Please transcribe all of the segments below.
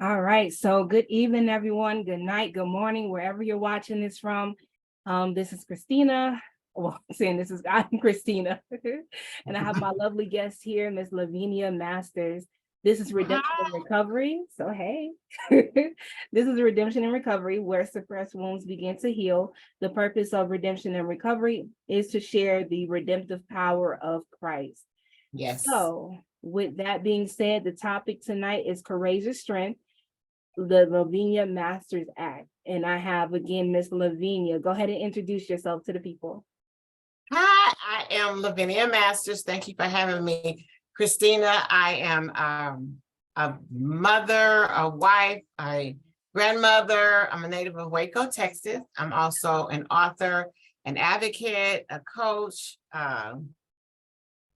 All right. So good evening, everyone. Good night, good morning, wherever you're watching this from. This is Christina. Well, I'm Christina. And I have my lovely guest here, Miss Lavinia Masters. This is Redemption and Hi. Recovery. So, hey, this is Redemption and Recovery, where suppressed wounds begin to heal. The purpose of Redemption and Recovery is to share the redemptive power of Christ. Yes. So, with that being said, the topic tonight is courageous strength, the Lavinia Masters Act. And I have again Miss Lavinia. Go ahead and introduce yourself to the people. Hi, I am Lavinia Masters. Thank you for having me. Christina, I am a mother, a wife, a grandmother. I'm a native of Waco, Texas. I'm also an author, an advocate, a coach,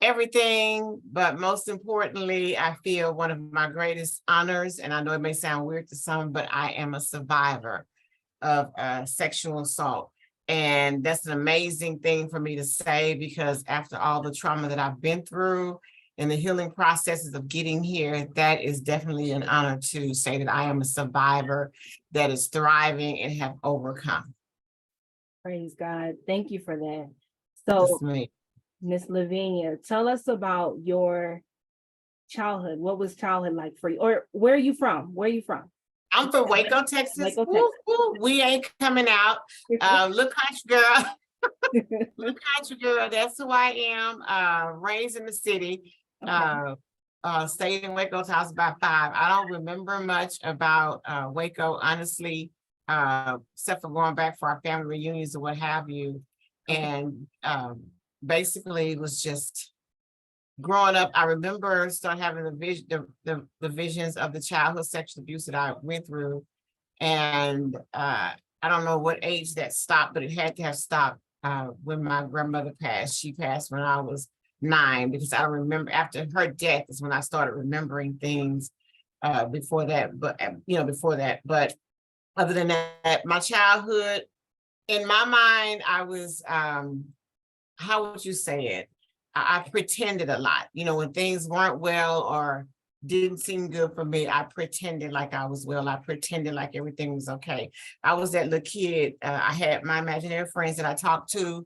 everything. But most importantly, I feel one of my greatest honors, and I know it may sound weird to some, but I am a survivor of sexual assault. And that's an amazing thing for me to say, because after all the trauma that I've been through and the healing processes of getting here, that is definitely an honor to say that I am a survivor that is thriving and have overcome. Praise God. Thank you for that. That's So, me. Miss Lavinia, tell us about your childhood. What was childhood like for you? Or where are you from? Where are you from? I'm from Waco, Texas. Waco, Woo, woo, we ain't coming out. Little country girl. Little country girl, that's who I am. Raised in the city. Stayed in Waco till I was about 5. I don't remember much about Waco, honestly, except for going back for our family reunions or what have you. And basically it was just growing up. I remember start having the visions of the childhood sexual abuse that I went through. And I don't know what age that stopped, but it had to have stopped when my grandmother passed. She passed when I was 9, because I remember after her death is when I started remembering things before that. But but other than that, my childhood, in my mind, I was, how would you say it? I pretended a lot. When things weren't well or didn't seem good for me, I pretended like I was well. I pretended like everything was okay. I was that little kid. I had my imaginary friends that I talked to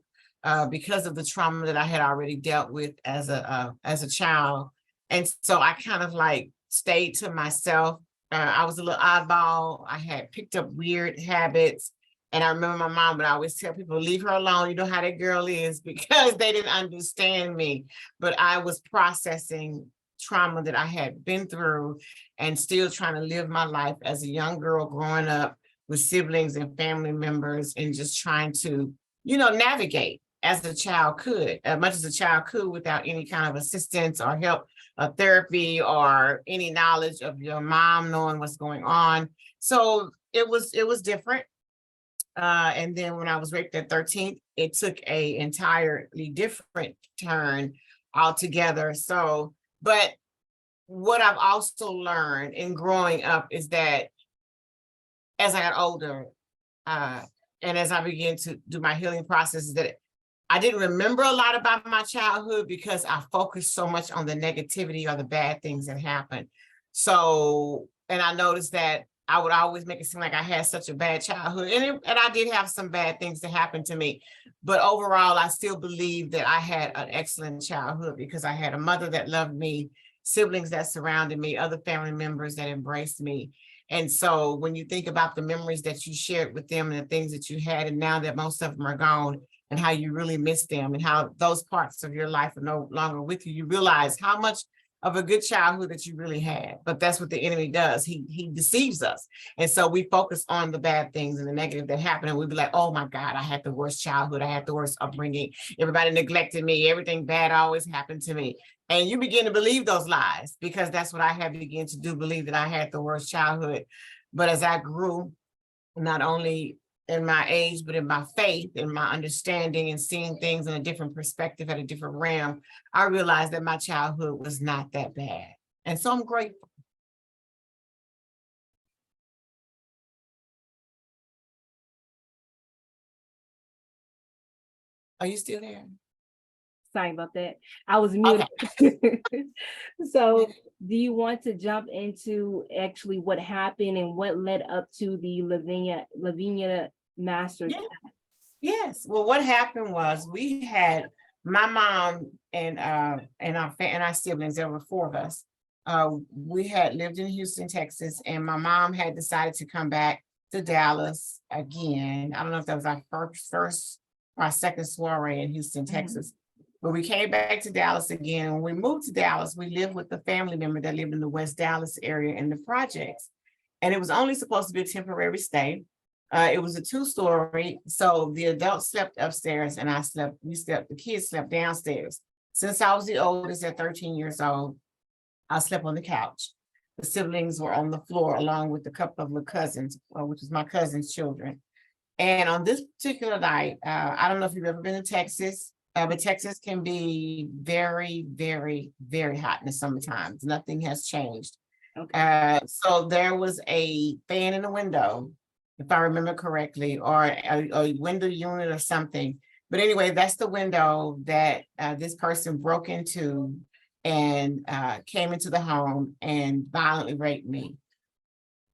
because of the trauma that I had already dealt with as a child. And so I kind of like stayed to myself. I was a little oddball. I had picked up weird habits. And I remember my mom would always tell people, leave her alone. You know how that girl is, because they didn't understand me. But I was processing trauma that I had been through and still trying to live my life as a young girl growing up with siblings and family members, and just trying to, navigate as a child could, as much as a child could, without any kind of assistance or help, therapy, or any knowledge of your mom knowing what's going on. So it was different. And then when I was raped at 13, it took a entirely different turn altogether. So, but what I've also learned in growing up is that as I got older, and as I began to do my healing process, is that I didn't remember a lot about my childhood because I focused so much on the negativity or the bad things that happened. So, and I noticed that I would always make it seem like I had such a bad childhood. And I did have some bad things that happened to me. But overall, I still believe that I had an excellent childhood because I had a mother that loved me, siblings that surrounded me, other family members that embraced me. And so when you think about the memories that you shared with them and the things that you had, and now that most of them are gone, and how you really miss them and how those parts of your life are no longer with you, you realize how much of a good childhood that you really had. But that's what the enemy does. He deceives us. And so we focus on the bad things and the negative that happened. And we'd be like, oh my God, I had the worst childhood. I had the worst upbringing. Everybody neglected me. Everything bad always happened to me. And you begin to believe those lies, because that's what I had begun to do, believe that I had the worst childhood. But as I grew, not only in my age, but in my faith and my understanding and seeing things in a different perspective at a different realm, I realized that my childhood was not that bad. And so I'm grateful. Are you still there? Sorry about that. I was Okay. muted. So do you want to jump into actually what happened and what led up to the Lavinia Masters? Yeah. Yes. Well, what happened was we had my mom and our siblings. There were four of us. We had lived in Houston, Texas, and my mom had decided to come back to Dallas again. I don't know if that was our first or our second soiree in Houston, Texas. But we came back to Dallas again. When we moved to Dallas, we lived with a family member that lived in the West Dallas area in the projects. And it was only supposed to be a temporary stay. It was a two-story, so the adults slept upstairs and the kids slept downstairs. Since I was the oldest at 13 years old, I slept on the couch. The siblings were on the floor along with a couple of the cousins, which is my cousin's children. And on this particular night, I don't know if you've ever been to Texas, but Texas can be very, very, very hot in the summertime. Nothing has changed. Okay. So there was a fan in the window, if I remember correctly, or a window unit or something. But anyway, that's the window that this person broke into and came into the home and violently raped me.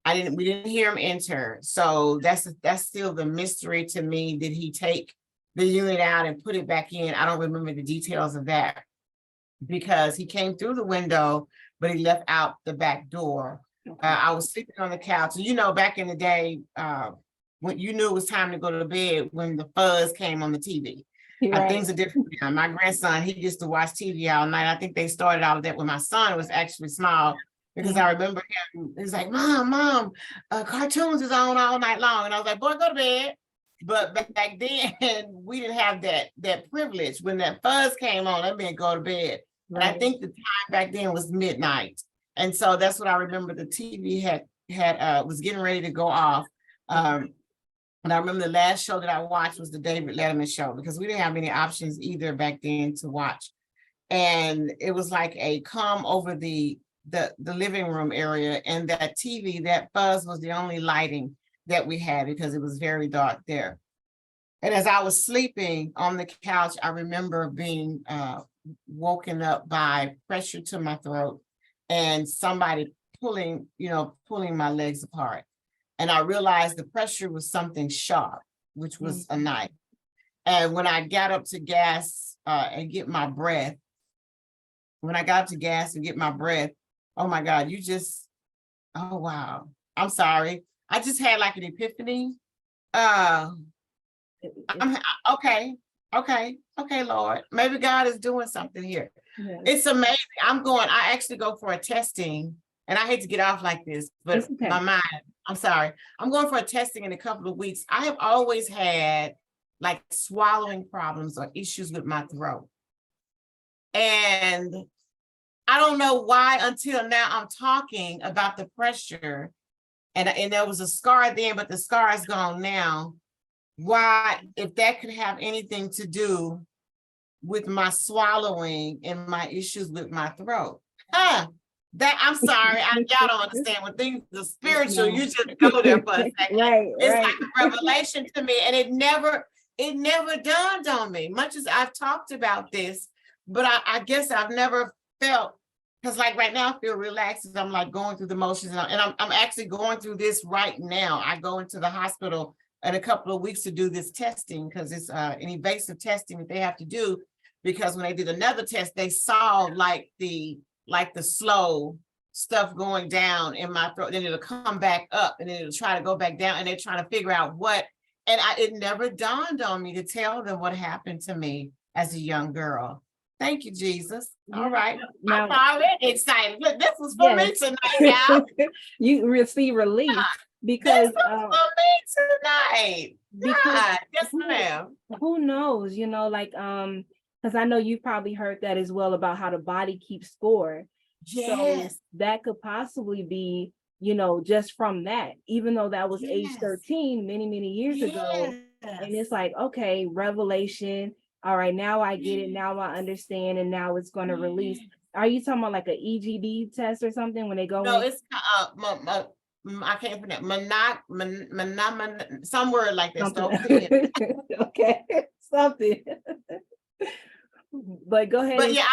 We didn't hear him enter. So that's still the mystery to me. Did he take the unit out and put it back in? I don't remember the details of that because he came through the window, but he left out the back door. I was sleeping on the couch. You know, back in the day, when you knew it was time to go to bed when the fuzz came on the TV. Right. Things are different now. My grandson, he used to watch TV all night. I think they started all of that when my son was actually small, because I remember him, he's like, mom, cartoons is on all night long. And I was like, boy, go to bed. But back then, we didn't have that privilege. When that fuzz came on, that meant go to bed. Right. And I think the time back then was midnight. And so that's what I remember. The TV was getting ready to go off. And I remember the last show that I watched was the David Letterman show, because we didn't have any options either back then to watch. And it was like a come over the living room area, and that TV, that fuzz was the only lighting that we had because it was very dark there. And as I was sleeping on the couch, I remember being woken up by pressure to my throat and somebody pulling my legs apart. And I realized the pressure was something sharp, which was a knife. And when I got up to gas and get my breath, oh my God, oh wow, I'm sorry. I just had like an epiphany. Okay, Lord, maybe God is doing something here. Yes. It's amazing. I actually go for a testing, and I hate to get off like this, but my mind, I'm sorry. I'm going for a testing in a couple of weeks. I have always had like swallowing problems or issues with my throat. And I don't know why until now I'm talking about the pressure, and there was a scar then, but the scar is gone now. Why, if that could have anything to do with my swallowing and my issues with my throat. I'm sorry, y'all don't understand. When things are spiritual, you just go there for a second. It's like a revelation to me, and it never dawned on me, much as I've talked about this, but I guess I've never felt, because like right now I feel relaxed as I'm like going through the motions, and I'm actually going through this right now. I go into the hospital in a couple of weeks to do this testing, because it's an invasive testing that they have to do, because when they did another test, they saw like the slow stuff going down in my throat, then it'll come back up and then it'll try to go back down, and they're trying to figure out what, and it never dawned on me to tell them what happened to me as a young girl. Thank you, Jesus. All right. Now, I'm already excited. Look, this was for me tonight, y'all. You receive relief. Because this was for me tonight. God, yes, ma'am. Who knows, because I know you've probably heard that as well about how the body keeps score. Yes. So that could possibly be, just from that, even though that was age 13 many, many years ago. And it's like, okay, revelation. All right, now I get it. Now I understand. And now it's going to release. Are you talking about like an EGD test or something when they go? No, it's I can't pronounce some word like that. Okay, something. But go ahead. But yeah,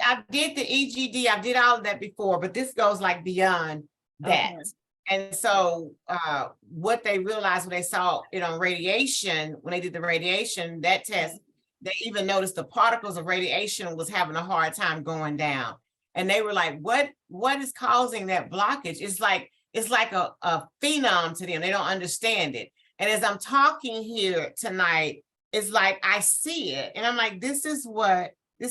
I did the EGD. I did all of that before, but this goes like beyond that. Okay. And so what they realized when they saw it on radiation, when they did the radiation, that test, they even noticed the particles of radiation was having a hard time going down. And they were like, what is causing that blockage? It's like a phenom to them. They don't understand it. And as I'm talking here tonight, it's like I see it. And I'm like, this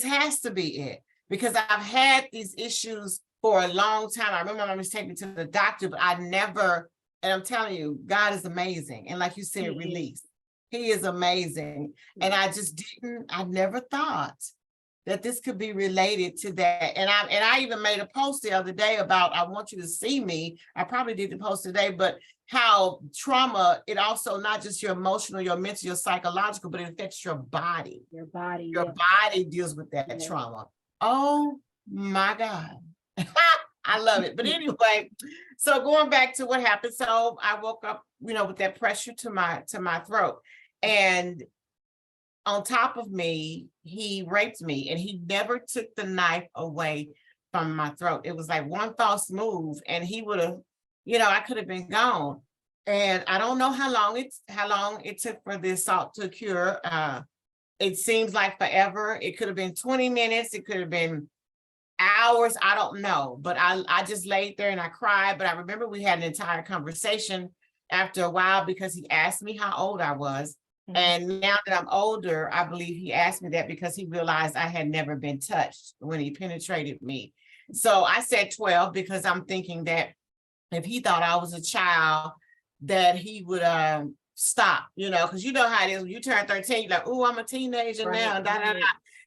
has to be it. Because I've had these issues for a long time. I remember my mom was taking me to the doctor, but I never, and I'm telling you, God is amazing. And like you said, release. He is amazing. And I never thought that this could be related to that. And I even made a post the other day about, I want you to see me. I probably did the post today, but how trauma, it also not just your emotional, your mental, your psychological, but it affects your body. Your body. Your body deals with that trauma. Oh my God. I love it. But anyway, so going back to what happened. So I woke up, with that pressure to my throat. And on top of me, he raped me, and he never took the knife away from my throat. It was like one false move and he would have, I could have been gone. And I don't know how long it took for the assault to cure. It seems like forever. It could have been 20 minutes. It could have been hours. I don't know. But I just laid there and I cried. But I remember we had an entire conversation after a while because he asked me how old I was. Mm-hmm. And now that I'm older, I believe he asked me that because he realized I had never been touched when he penetrated me. So I said 12 because I'm thinking that if he thought I was a child, that he would stop, because you know how it is when you turn 13, you're like, oh, I'm a teenager now.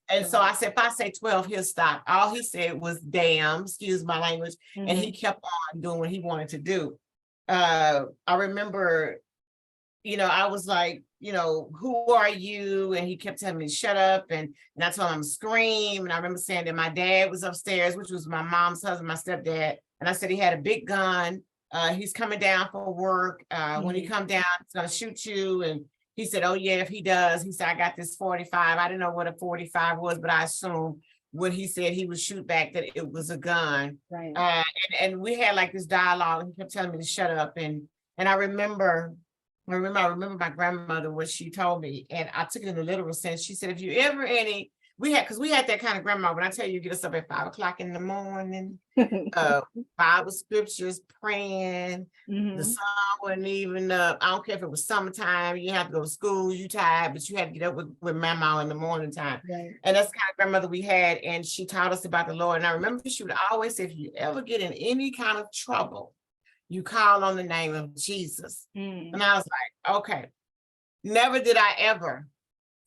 And so I said, if I say 12, he'll stop. All he said was, damn, excuse my language. Mm-hmm. And he kept on doing what he wanted to do. I remember, I was like, who are you? And he kept telling me to shut up. And I told him to scream. And I remember saying that my dad was upstairs, which was my mom's husband, my stepdad. And I said he had a big gun. He's coming down for work. When he come down, he's going to shoot you. And he said, oh, yeah, if he does. He said, I got this 45. I didn't know what a 45 was, but I assumed when he said he would shoot back that it was a gun. Right. And we had like this dialogue. He kept telling me to shut up. And I remember my grandmother, what she told me, and I took it in the literal sense. She said, if you ever because we had that kind of grandma, when I tell you, get us up at 5 o'clock in the morning, Bible scriptures, praying, the sun wasn't even up. I don't care if it was summertime, you have to go to school, you tired, but you had to get up with mama in the morning time. Right. And that's the kind of grandmother we had, and she taught us about the Lord. And I remember she would always say, if you ever get in any kind of trouble, you call on the name of Jesus. And I was like, okay. Never did I ever,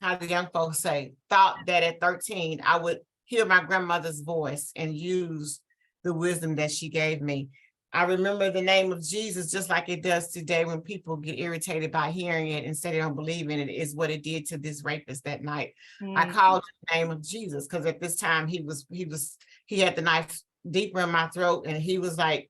how the young folks say, thought that at 13, I would hear my grandmother's voice and use the wisdom that she gave me. I remember the name of Jesus just like it does today when people get irritated by hearing it and say they don't believe in it, is what it did to this rapist that night. I called the name of Jesus because at this time he had the knife deeper in my throat, and he was like,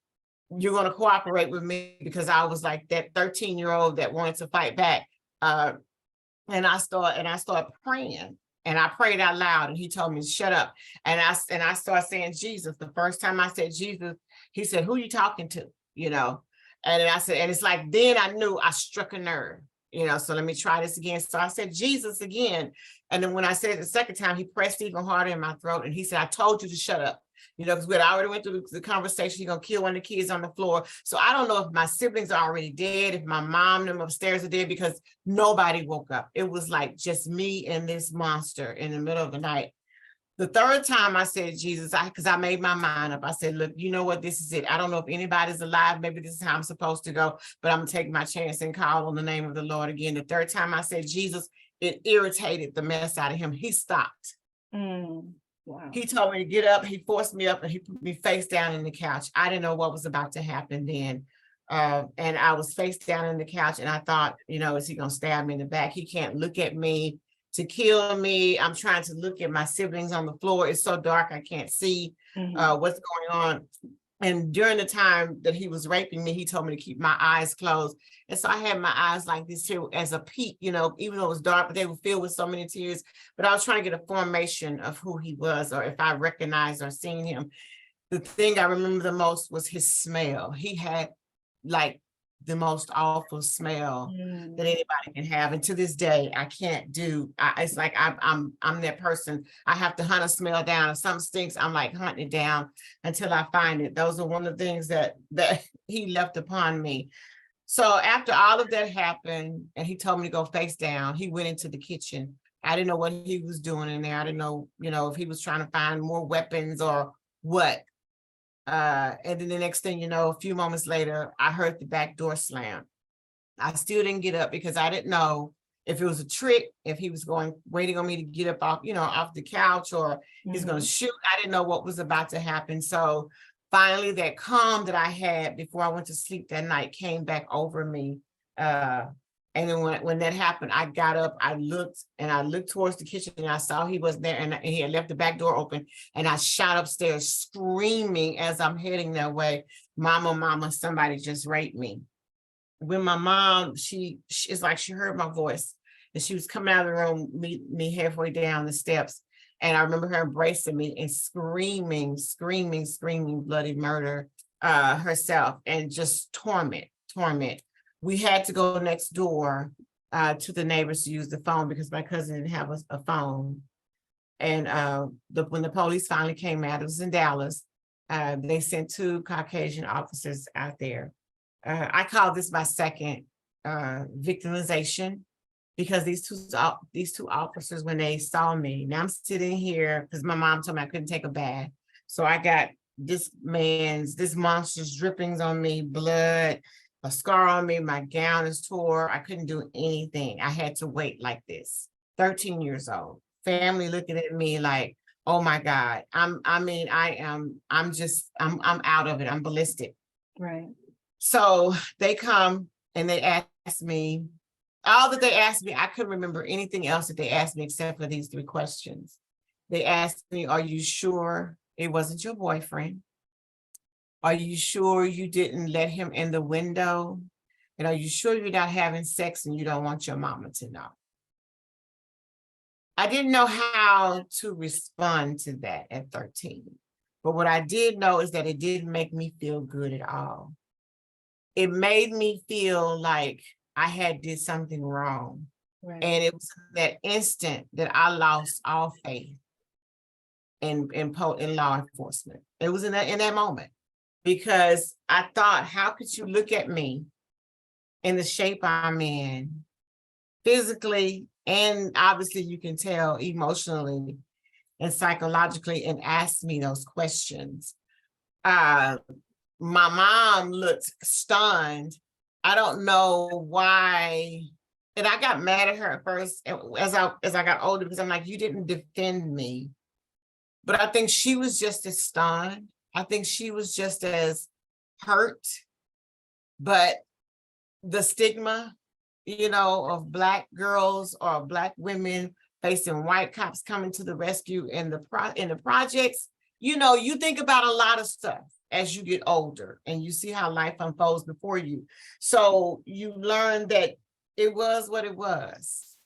you're going to cooperate with me, because I was like that 13-year-old that wanted to fight back. And I started praying, and I prayed out loud, and he told me to shut up. And I started saying Jesus. The first time I said Jesus, he said, who you talking to? And then I said, and it's like, then I knew I struck a nerve, so let me try this again. So I said Jesus again. And then when I said it the second time, he pressed even harder in my throat, and he said, I told you to shut up. Because we had already went through the conversation, he's going to kill one of the kids on the floor. So I don't know if my siblings are already dead, if my mom and them upstairs are dead, because nobody woke up. It was like just me and this monster in the middle of the night. The third time I said Jesus, because I made my mind up. I said, look, you know what? This is it. I don't know if anybody's alive. Maybe this is how I'm supposed to go, but I'm going to take my chance and call on the name of the Lord again. The third time I said Jesus, it irritated the mess out of him. He stopped. Wow. He told me to get up. He forced me up, and he put me face down in the couch. I didn't know what was about to happen then. And I was face down in the couch, and I thought, is he going to stab me in the back? He can't look at me to kill me. I'm trying to look at my siblings on the floor. It's so dark, I can't see what's going on. And during the time that he was raping me, he told me to keep my eyes closed. And so I had my eyes like this here as a peak, you know, even though it was dark, but they were filled with so many tears. But I was trying to get a formation of who he was, or if I recognized or seen him. The thing I remember the most was his smell. He had like the most awful smell that anybody can have. And to this day, I can't do, it's like I'm that person. I have to hunt a smell down. If something stinks, I'm like hunting it down until I find it. Those are one of the things that he left upon me. So after all of that happened, and he told me to go face down, he went into the kitchen. I didn't know what he was doing in there. I didn't know, you know, if he was trying to find more weapons or what. And then the next thing you know, a few moments later, I heard the back door slam. I still didn't get up because I didn't know if it was a trick, if he was waiting on me to get up off, you know, off the couch, or he's going to shoot. I didn't know what was about to happen. So finally, that calm that I had before I went to sleep that night came back over me. And then when that happened, I got up, I looked towards the kitchen, and I saw he wasn't there, and he had left the back door open, and I shot upstairs screaming as I'm heading that way, "Mama, mama, somebody just raped me." When my mom, it's like she heard my voice, and she was coming out of the room, meet me halfway down the steps. And I remember her embracing me and screaming bloody murder herself, and just torment. We had to go next door to the neighbors to use the phone because my cousin didn't have a phone. And when the police finally came out, it was in Dallas, they sent 2 Caucasian officers out there. I call this my second victimization, because these two officers, when they saw me, now I'm sitting here because my mom told me I couldn't take a bath. So I got this monster's drippings on me, blood, a scar on me, my gown is tore. I couldn't do anything. I had to wait like this. 13 years old. Family looking at me like, oh my God. I'm out of it. I'm ballistic. Right. So they come and they ask me, all that they asked me, I couldn't remember anything else that they asked me except for these 3 questions. They asked me, are you sure it wasn't your boyfriend? Are you sure you didn't let him in the window? And are you sure you're not having sex and you don't want your mama to know? I didn't know how to respond to that at 13. But what I did know is that it didn't make me feel good at all. It made me feel like I had did something wrong. Right. And it was that instant that I lost all faith in law enforcement. It was in that moment. Because I thought, how could you look at me in the shape I'm in, physically, and obviously you can tell emotionally and psychologically, and ask me those questions? My mom looked stunned. I don't know why. And I got mad at her at first as I got older, because I'm like, you didn't defend me. But I think she was just as stunned. I think she was just as hurt, but the stigma, you know, of Black girls or Black women facing white cops coming to the rescue in the projects, you know, you think about a lot of stuff as you get older and you see how life unfolds before you. So you learn that it was what it was.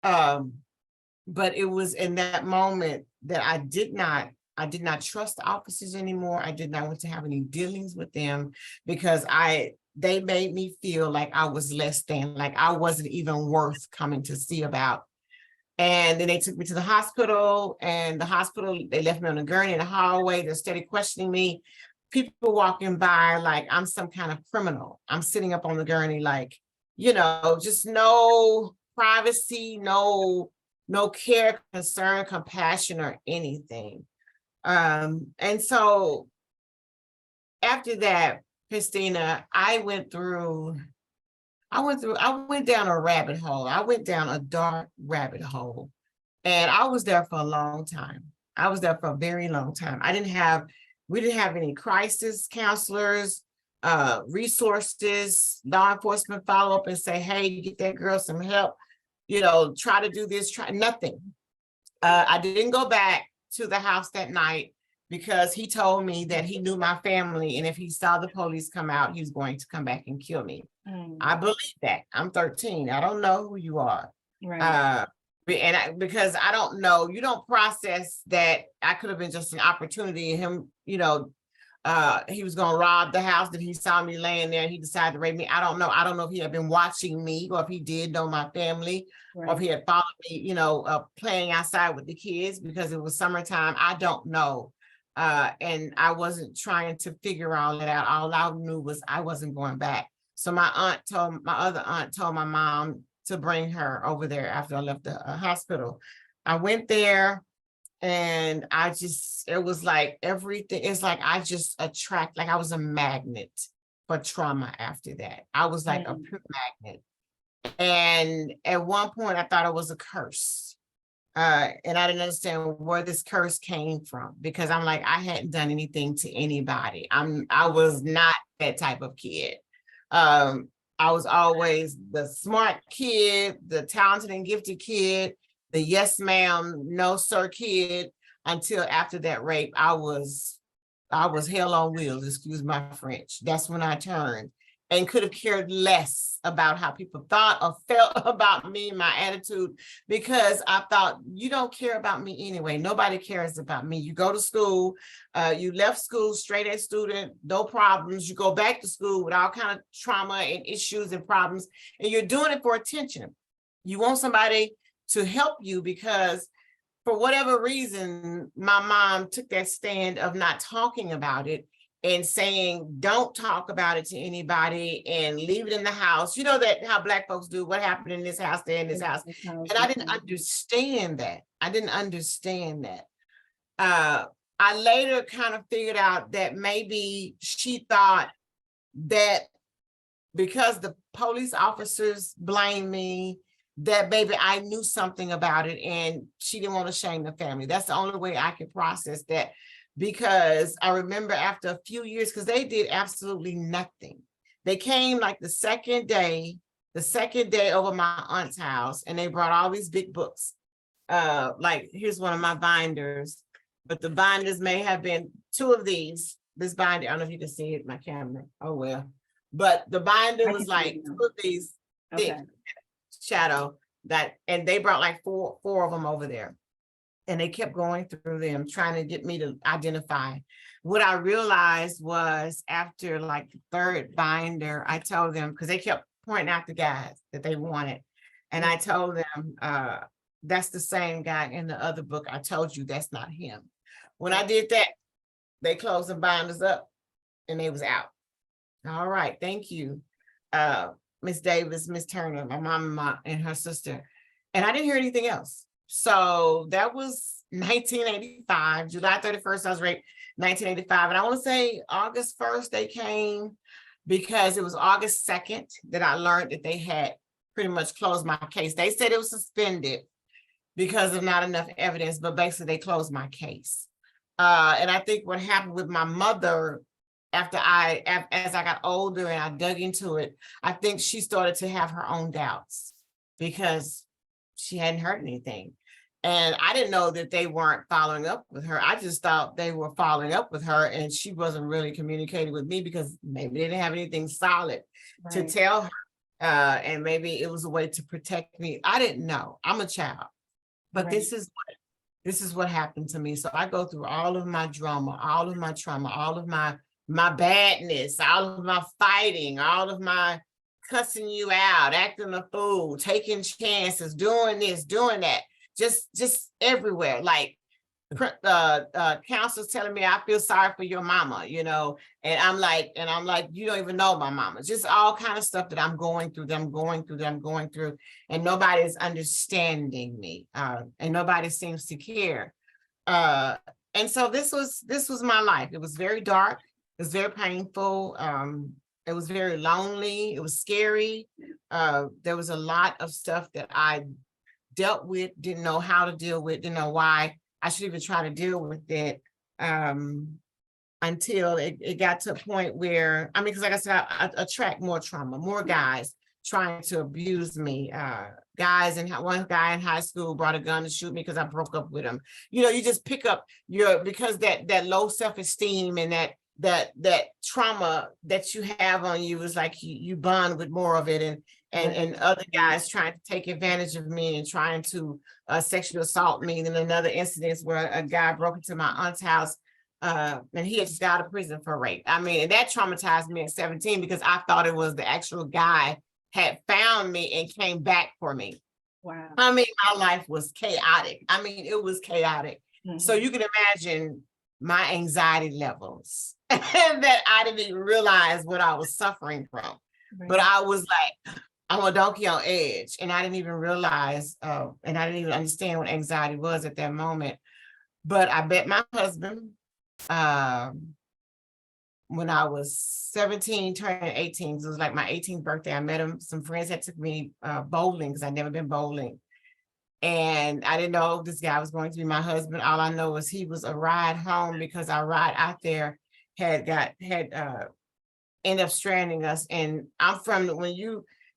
But it was in that moment that I did not trust the officers anymore. I did not want to have any dealings with them, because they made me feel like I was less than, like I wasn't even worth coming to see about. And then they took me to the hospital, and they left me on a gurney in the hallway. They're steady questioning me. People walking by like I'm some kind of criminal. I'm sitting up on the gurney like, you know, just no privacy, no care, concern, compassion, or anything. And so after that, Christina, I went down a rabbit hole. I went down a dark rabbit hole, and I was there for a long time. I was there for a very long time. We didn't have any crisis counselors, resources, law enforcement follow up and say, hey, get that girl some help, you know, try to do this, try nothing. I didn't go back to the house that night because he told me that he knew my family, and if he saw the police come out, he was going to come back and kill me. I believe that. I'm 13. I don't know who you are. Right. Because I don't know, you don't process that I could have been just an opportunity. Him, he was gonna rob the house, that he saw me laying there and he decided to rape me. I don't know. I don't know if he had been watching me, or if he did know my family, or if he had followed me, playing outside with the kids because it was summertime. I don't know. And I wasn't trying to figure all that out. All I knew was I wasn't going back. So my other aunt told my mom to bring her over there after I left the hospital. I went there, and it was like everything. It's like I just like I was a magnet for trauma after that. I was like a pure magnet. And at one point I thought it was a curse. And I didn't understand where this curse came from, because I'm like, I hadn't done anything to anybody. I was not that type of kid. I was always the smart kid, the talented and gifted kid, the yes ma'am, no sir kid, until after that rape. I was hell on wheels, excuse my French. That's when I turned and could have cared less about how people thought or felt about me, my attitude, because I thought, you don't care about me anyway. Nobody cares about me. You go to school, you left school, straight A student, no problems. You go back to school with all kind of trauma and issues and problems, and you're doing it for attention. You want somebody to help you because for whatever reason, my mom took that stand of not talking about it and saying, don't talk about it to anybody and leave it in the house. You know that how Black folks do, what happened in this house, stay in this house. And I didn't understand that. I later kind of figured out that maybe she thought that because the police officers blamed me, that maybe I knew something about it and she didn't want to shame the family. That's the only way I could process that. Because I remember after a few years, because they did absolutely nothing. They came like the second day over my aunt's house, and they brought all these big books. Like here's one of my binders, but the binders may have been two of these. This binder, I don't know if you can see it in my camera. Oh well. But the binder was like two of these thick shadow and they brought like four of them over there. And they kept going through them, trying to get me to identify. What I realized was after like the third binder, I told them, because they kept pointing out the guys that they wanted. And I told them, that's the same guy in the other book. I told you that's not him. When I did that, they closed the binders up and they was out. All right, thank you. Miss Davis, Miss Turner, my mom and her sister. And I didn't hear anything else. So that was 1985, July 31st, I was raped, 1985. And I want to say August 1st, they came, because it was August 2nd that I learned that they had pretty much closed my case. They said it was suspended because of not enough evidence, but basically they closed my case. And I think what happened with my mother, as I got older and I dug into it, I think she started to have her own doubts because she hadn't heard anything. And I didn't know that they weren't following up with her. I just thought they were following up with her and she wasn't really communicating with me because maybe they didn't have anything solid to tell her. And maybe it was a way to protect me. I didn't know. I'm a child. But this is what happened to me. So I go through all of my drama, all of my trauma, all of my badness, all of my fighting, all of my cussing you out, acting a fool, taking chances, doing this, doing that, just everywhere. Like counselors telling me I feel sorry for your mama, and I'm like, you don't even know my mama. Just all kind of stuff that I'm going through, and nobody's understanding me, and nobody seems to care. And so this was my life. It was very dark. It was very painful. It was very lonely. It was scary. There was a lot of stuff that I dealt with, didn't know how to deal with, didn't know why I should even try to deal with it, until it got to a point where, because like I said, I attract more trauma, more guys trying to abuse me. Guys, and one guy in high school brought a gun to shoot me because I broke up with him. You know, you just pick up because that low self-esteem and that trauma that you have on you is like you bond with more of it, and other guys trying to take advantage of me and trying to sexually assault me. And then another incident where a guy broke into my aunt's house, and he had just got out of prison for rape. I mean, and that traumatized me at 17 because I thought it was the actual guy had found me and came back for me. Wow. I mean, my life was chaotic. I mean, it was chaotic. So you can imagine my anxiety levels and that I didn't even realize what I was suffering from. Right. But I was like, I'm a donkey on edge, and I didn't even realize, and I didn't even understand what anxiety was at that moment. But I bet my husband, when I was 17, turning 18, it was like my 18th birthday, I met him. Some friends had took me bowling because I'd never been bowling. And I didn't know this guy was going to be my husband. All I know is he was a ride home because our ride out there had ended up stranding us. And I'm from,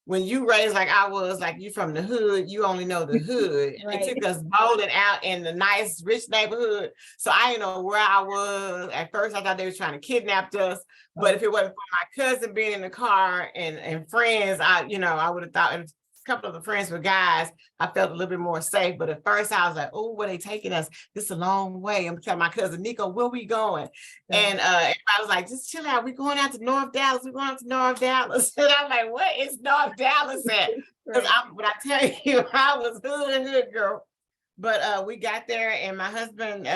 when you raised like I was, like you from the hood, you only know the hood. Right. They took us bowling out in the nice, rich neighborhood. So I didn't know where I was. At first, I thought they were trying to kidnap us. But if it wasn't for my cousin being in the car and friends, I would have thought, and a couple of the friends were guys, I felt a little bit more safe. But at first I was like, oh, where they taking us? This is a long way. I'm telling my cousin, Nico, where we going? And I was like, just chill out. We're going out to North Dallas. We're going out to North Dallas. And I'm like, what is North Dallas at? Because but I tell you, I was hood girl. But we got there, and my husband,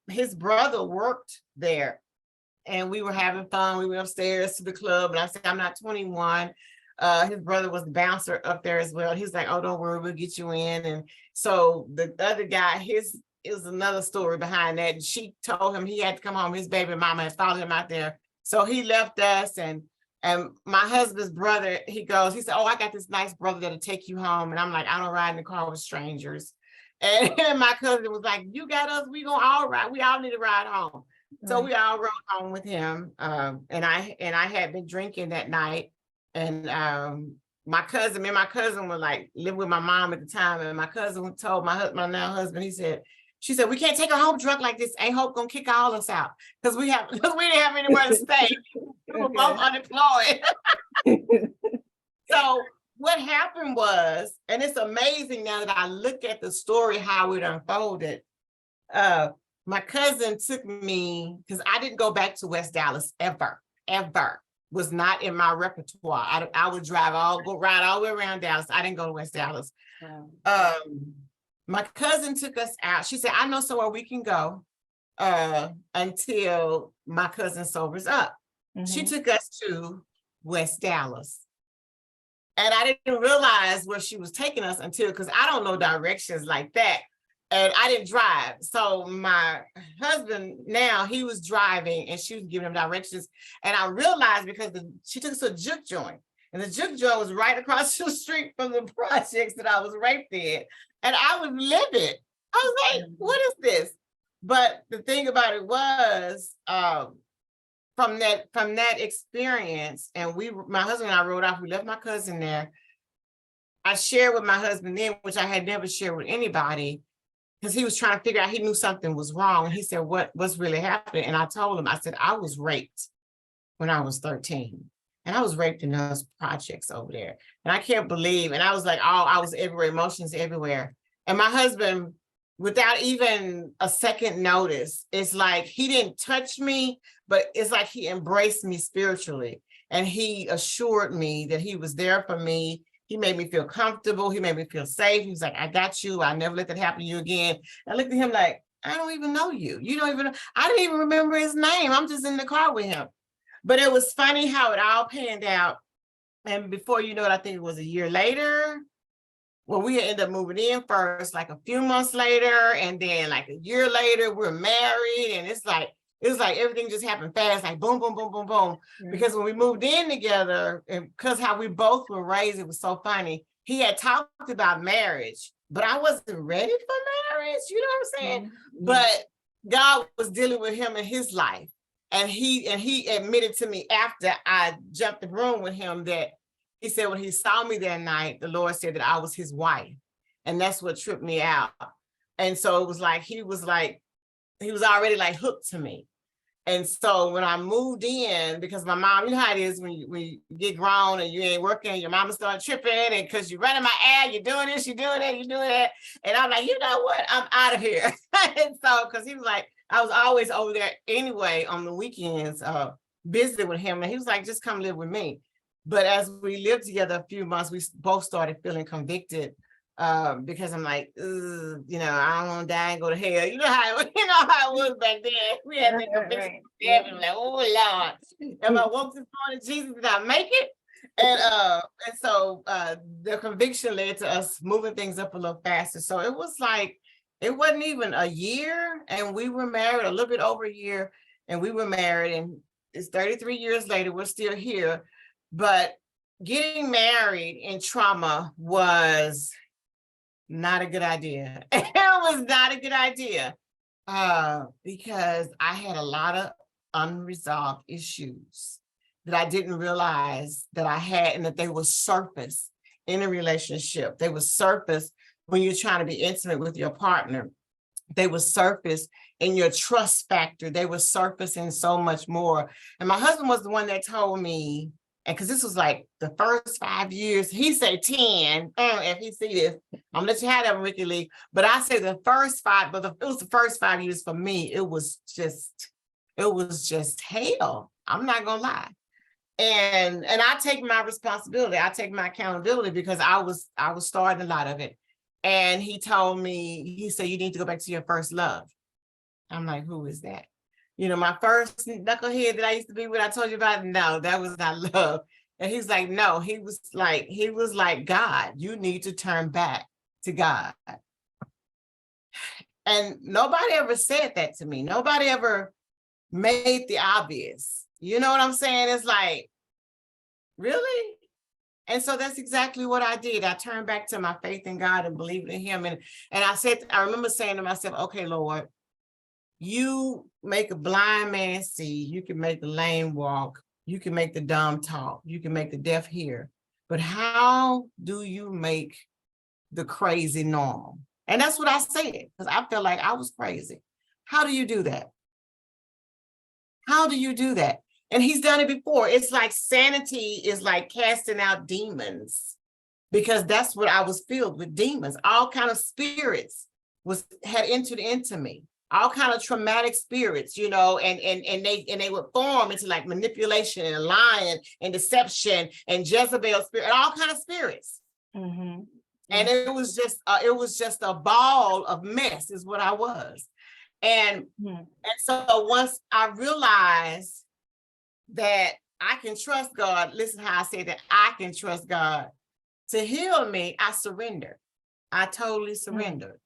his brother worked there. And we were having fun. We went upstairs to the club, and I said, I'm not 21. His brother was the bouncer up there as well. He's like, oh, don't worry, we'll get you in. And so the other guy, it was another story behind that. And she told him he had to come home. His baby mama had followed him out there. So he left us, and my husband's brother, he said, oh, I got this nice brother that'll take you home. And I'm like, I don't ride in the car with strangers. And my cousin was like, you got us, we gonna all ride. We all need to ride home. So we all rode home with him. And I had been drinking that night. And my cousin were like living with my mom at the time. And my cousin told my now husband, she said, we can't take her home drunk like this. Ain't Hope gonna kick all us out because we didn't have anywhere to stay. We were both unemployed. So what happened was, and it's amazing now that I look at the story, how it unfolded. My cousin took me, because I didn't go back to West Dallas ever. Was not in my repertoire. I would go ride all the way around Dallas. I didn't go to West Dallas. Wow. My cousin took us out. She said, I know somewhere we can go until my cousin sobers up. Mm-hmm. She took us to West Dallas. And I didn't realize where she was taking us because I don't know directions like that. And I didn't drive. So my husband now, he was driving and she was giving him directions. And I realized because she took us to a juke joint. And the juke joint was right across the street from the projects that I was raped in. And I was livid. I was like, what is this? But the thing about it was, from that experience, and my husband and I rode off, we left my cousin there. I shared with my husband then, which I had never shared with anybody, because he was trying to figure out, he knew something was wrong. And he said, what's really happening? And I told him, I said, I was raped when I was 13. And I was raped in those projects over there. And I can't believe, and I was like, I was everywhere, emotions everywhere. And my husband, without even a second notice, it's like he didn't touch me, but it's like he embraced me spiritually. And he assured me that he was there for me. He made me feel comfortable. He made me feel safe. He was like, I got you. I'll never let that happen to you again. I looked at him like, I don't even know you. You don't even know. I didn't even remember his name. I'm just in the car with him. But it was funny how it all panned out. And before you know it, I think it was a year later. Well, we ended up moving in first, like a few months later. And then like a year later, we're married. And it was like everything just happened fast, like boom, boom, boom, boom, boom. Mm-hmm. Because when we moved in together, and because how we both were raised, it was so funny. He had talked about marriage, but I wasn't ready for marriage. You know what I'm saying? Mm-hmm. But God was dealing with him in his life. And he admitted to me after I jumped the room with him that he said when he saw me that night, the Lord said that I was his wife. And that's what tripped me out. And so it was like, he was already like hooked to me. And so when I moved in, because my mom, you know how it is when you get grown and you ain't working, your mama started tripping, and because you're running my ad, you're doing this, you're doing that, you're doing that. And I'm like, you know what? I'm out of here. And so, because he was like, I was always over there anyway on the weekends, visiting with him. And he was like, just come live with me. But as we lived together a few months, we both started feeling convicted. Because I'm like, you know, I don't want to die and go to hell. You know how it was back then. We had that conviction. Right. Like, oh Lord, am I woke this morning, Jesus? Did I make it? And so the conviction led to us moving things up a little faster. So it was like, it wasn't even a year, and we were married, a little bit over a year, and we were married, and it's 33 years later, we're still here. But getting married in trauma was not a good idea. It was not a good idea because I had a lot of unresolved issues that I didn't realize that I had, and that they would surface in a relationship. They would surface when you're trying to be intimate with your partner. They would surface in your trust factor. They would surface in so much more. And my husband was the one that told me, and because this was like the first 5 years, he said 10. If he see this, I'm gonna let you have that, Ricky Lee. But I say the first 5, but it was the first 5 years for me. It was just hell. I'm not gonna lie. And I take my responsibility. I take my accountability, because I was starting a lot of it. And he told me, he said, you need to go back to your first love. I'm like, who is that? You know, my first knucklehead that I used to be with, I told you about, no, that was not love. And he's like, no, he was like, God, you need to turn back to God. And nobody ever said that to me. Nobody ever made the obvious. You know what I'm saying? It's like, really? And so that's exactly what I did. I turned back to my faith in God and believed in him. And I remember saying to myself, okay, Lord, you make a blind man see, you can make the lame walk, you can make the dumb talk, you can make the deaf hear. But how do you make the crazy normal? And that's what I said, because I felt like I was crazy. How do you do that? How do you do that? And he's done it before. It's like sanity is like casting out demons, because that's what I was filled with, demons. All kind of spirits had entered into me. All kind of traumatic spirits, you know, and they would form into like manipulation and lying and deception and Jezebel spirit, and all kind of spirits. Mm-hmm. And it was just a ball of mess is what I was. And so once I realized that I can trust God, listen how I say that I can trust God to heal me, I surrendered. I totally surrendered.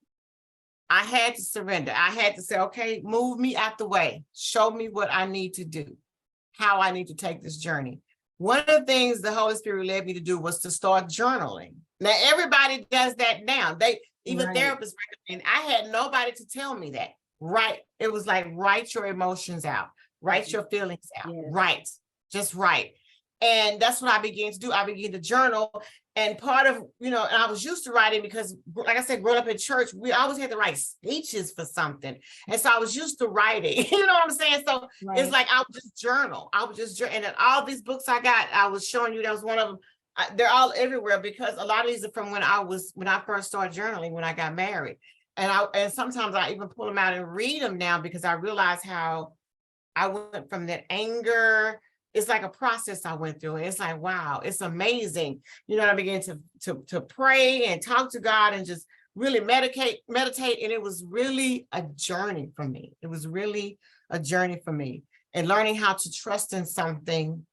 I had to surrender. I had to say, okay, move me out the way. Show me what I need to do, how I need to take this journey. One of the things the Holy Spirit led me to do was to start journaling. Now, everybody does that now. Even therapists recommend. I had nobody to tell me that. Right. It was like, write your emotions out. Write your feelings out. Yes. Write. Just write. And that's what I began to do. I began to journal. And part of, and I was used to writing because, like I said, growing up in church, we always had to write speeches for something. And so I was used to writing, you know what I'm saying? So It's like, I would just journal. And then all these books I got, I was showing you, that was one of them. They're all everywhere, because a lot of these are from when I first started journaling, when I got married. And sometimes I even pull them out and read them now, because I realize how I went from that anger. It's like a process I went through. It's like, wow, it's amazing. I began to pray and talk to God and just really meditate. And it was really a journey for me. It was really a journey for me, and learning how to trust in something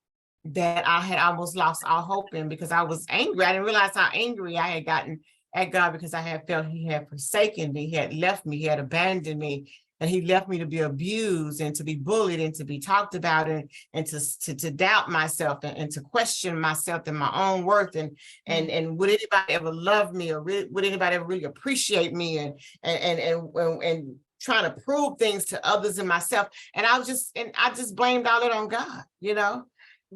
that I had almost lost all hope in, because I was angry. I didn't realize how angry I had gotten at God, because I had felt he had forsaken me. He had left me. He had abandoned me. And he left me to be abused and to be bullied and to be talked about and to doubt myself and to question myself and my own worth and would anybody ever love me, or would anybody ever really appreciate me and trying to prove things to others and myself. And I just blamed all it on God,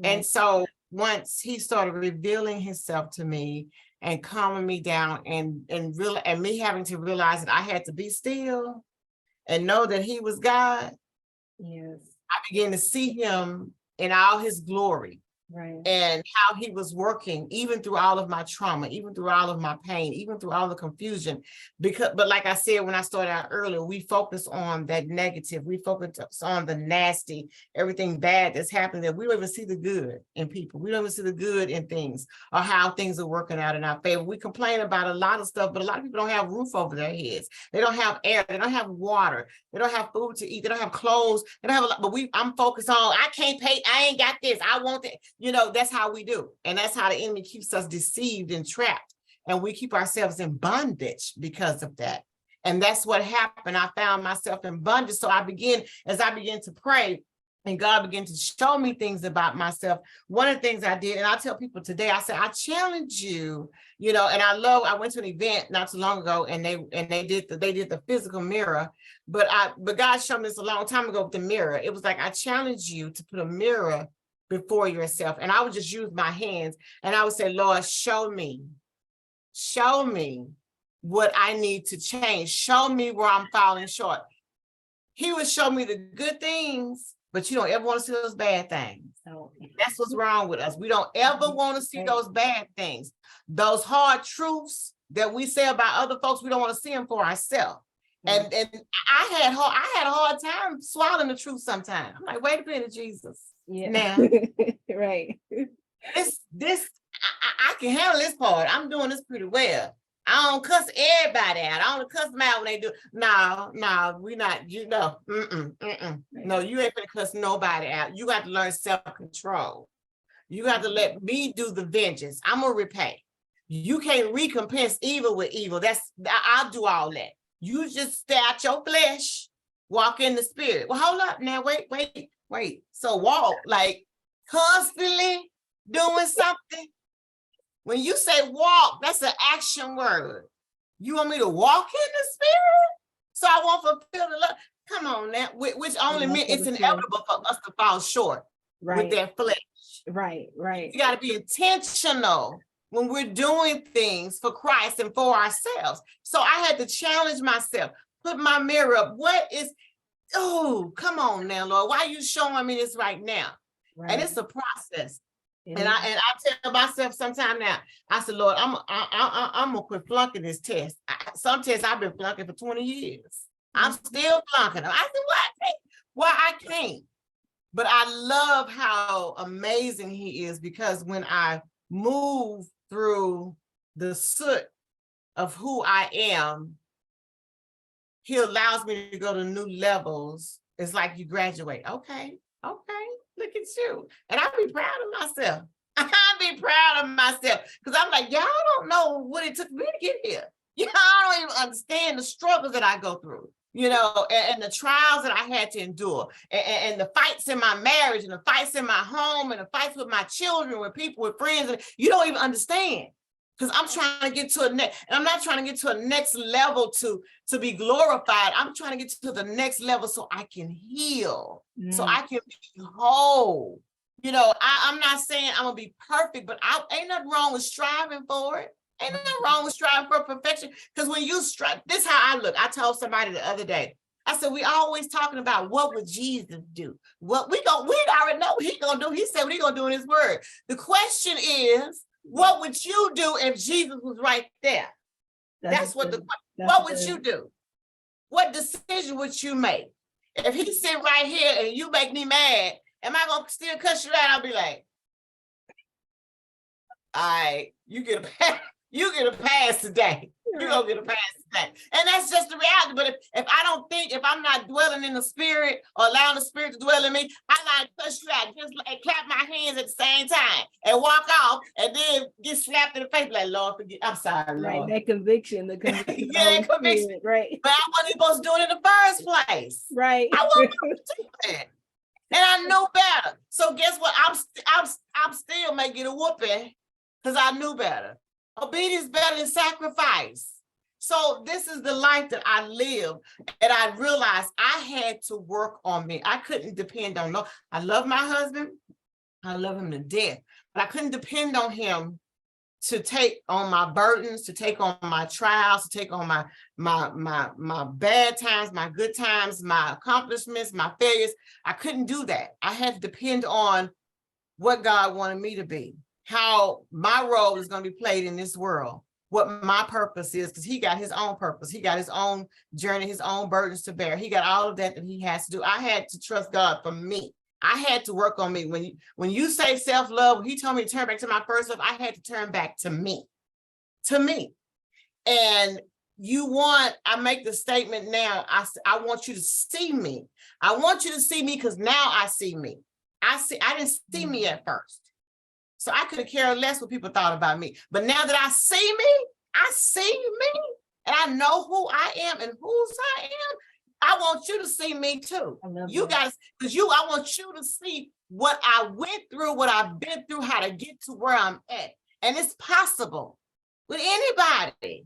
And so once he started revealing himself to me and calming me down and me having to realize that I had to be still and know that he was God, Yes. I began to see him in all his glory. Right. And how he was working, even through all of my trauma, even through all of my pain, even through all the confusion. But like I said, when I started out earlier, we focus on that negative. We focus on the nasty, everything bad that's happening there. We don't even see the good in people. We don't even see the good in things or how things are working out in our favor. We complain about a lot of stuff, but a lot of people don't have a roof over their heads. They don't have air. They don't have water. They don't have food to eat. They don't have clothes. They don't have a lot, but I'm focused on, I can't pay. I ain't got this. I want it. That's how we do. And that's how the enemy keeps us deceived and trapped. And we keep ourselves in bondage because of that. And that's what happened. I found myself in bondage. So as I began to pray, and God began to show me things about myself. One of the things I did, and I tell people today, I said, I challenge you, and I went to an event not too long ago, and they did the physical mirror, but God showed me this a long time ago with the mirror. It was like, I challenge you to put a mirror before yourself. And I would just use my hands and I would say, Lord, show me what I need to change. Show me where I'm falling short. He would show me the good things, but you don't ever want to see those bad things. That's what's wrong with us. We don't ever want to see those bad things. Those hard truths that we say about other folks, we don't want to see them for ourselves. And I had a hard time swallowing the truth sometimes. I'm like, wait a minute, Jesus. Yeah. Now, right. I can handle this part. I'm doing this pretty well. I don't cuss everybody out. I don't cuss them out when they do. No, we not. No, you ain't gonna cuss nobody out. You got to learn self-control. You got to let me do the vengeance. I'm gonna repay. You can't recompense evil with evil. I'll do all that. You just stay out your flesh, walk in the spirit. Well, hold up now. Wait. So walk like constantly doing something. When you say walk, that's an action word. You want me to walk in the spirit? So I won't fulfill the love. Come on now, which only means it's inevitable for us to fall short with that flesh. Right. You got to be intentional when we're doing things for Christ and for ourselves. So I had to challenge myself, put my mirror up. Come on now, Lord. Why are you showing me this right now? Right. And it's a process. Yeah. And I tell myself sometime now, I said, Lord, I'm gonna quit flunking this test. Some tests I've been flunking for 20 years. I'm still flunking them. I said, why I can't? But I love how amazing he is, because when I move through the soot of who I am, he allows me to go to new levels. It's like you graduate. Okay, look at you. And I be proud of myself. I be proud of myself because I'm like, y'all don't know what it took me to get here. Y'all don't even understand the struggles that I go through, and the trials that I had to endure, and the fights in my marriage, and the fights in my home, and the fights with my children, with people, with friends. And you don't even understand. Because I'm trying to get to and I'm not trying to get to a next level to be glorified. I'm trying to get to the next level so I can heal, so I can be whole. I'm not saying I'm gonna be perfect, but ain't nothing wrong with striving for it. Ain't nothing wrong with striving for perfection. Because when you strive, this is how I look. I told somebody the other day, I said, we always talking about what would Jesus do? What we already know what he gonna do. He said what he gonna do in his word. The question is, what would you do if Jesus was right there? That's what would you do? What decision would you make? If he sit right here and you make me mad, am I gonna still cuss you out? I'll be like, all right, you get a pass today. You're gonna get a pass today. And that's just the reality. But if I'm not dwelling in the spirit or allowing the spirit to dwell in me, I like push you out, just like clap my hands at the same time and walk off and then get slapped in the face like, Lord, forgive. I'm sorry, Lord. Right, that conviction, the conviction. Yeah, that conviction. Spirit, right. But I wasn't supposed to do it in the first place. Right. I wasn't supposed to do that. And I knew better. So guess what? I'm still making a whooping because I knew better. Obedience better than sacrifice. So this is the life that I live. And I realized I had to work on me. I couldn't depend on I love my husband. I love him to death, but I couldn't depend on him to take on my burdens, to take on my trials, to take on my bad times, my good times, my accomplishments, my failures. I couldn't do that. I had to depend on what God wanted me to be, how my role is going to be played in this world, what my purpose is, because he got his own purpose. He got his own journey, his own burdens to bear. He got all of that he has to do. I had to trust God for me. I had to work on me. When you say self-love, he told me to turn back to my first love, I had to turn back to me. And I make the statement now, I want you to see me. I want you to see me because now I see me. I didn't see me at first. So I could have cared less what people thought about me. But now that I see me, and I know who I am and whose I am, I want you to see me too. You guys, because I want you to see what I went through, what I've been through, how to get to where I'm at. And it's possible with anybody.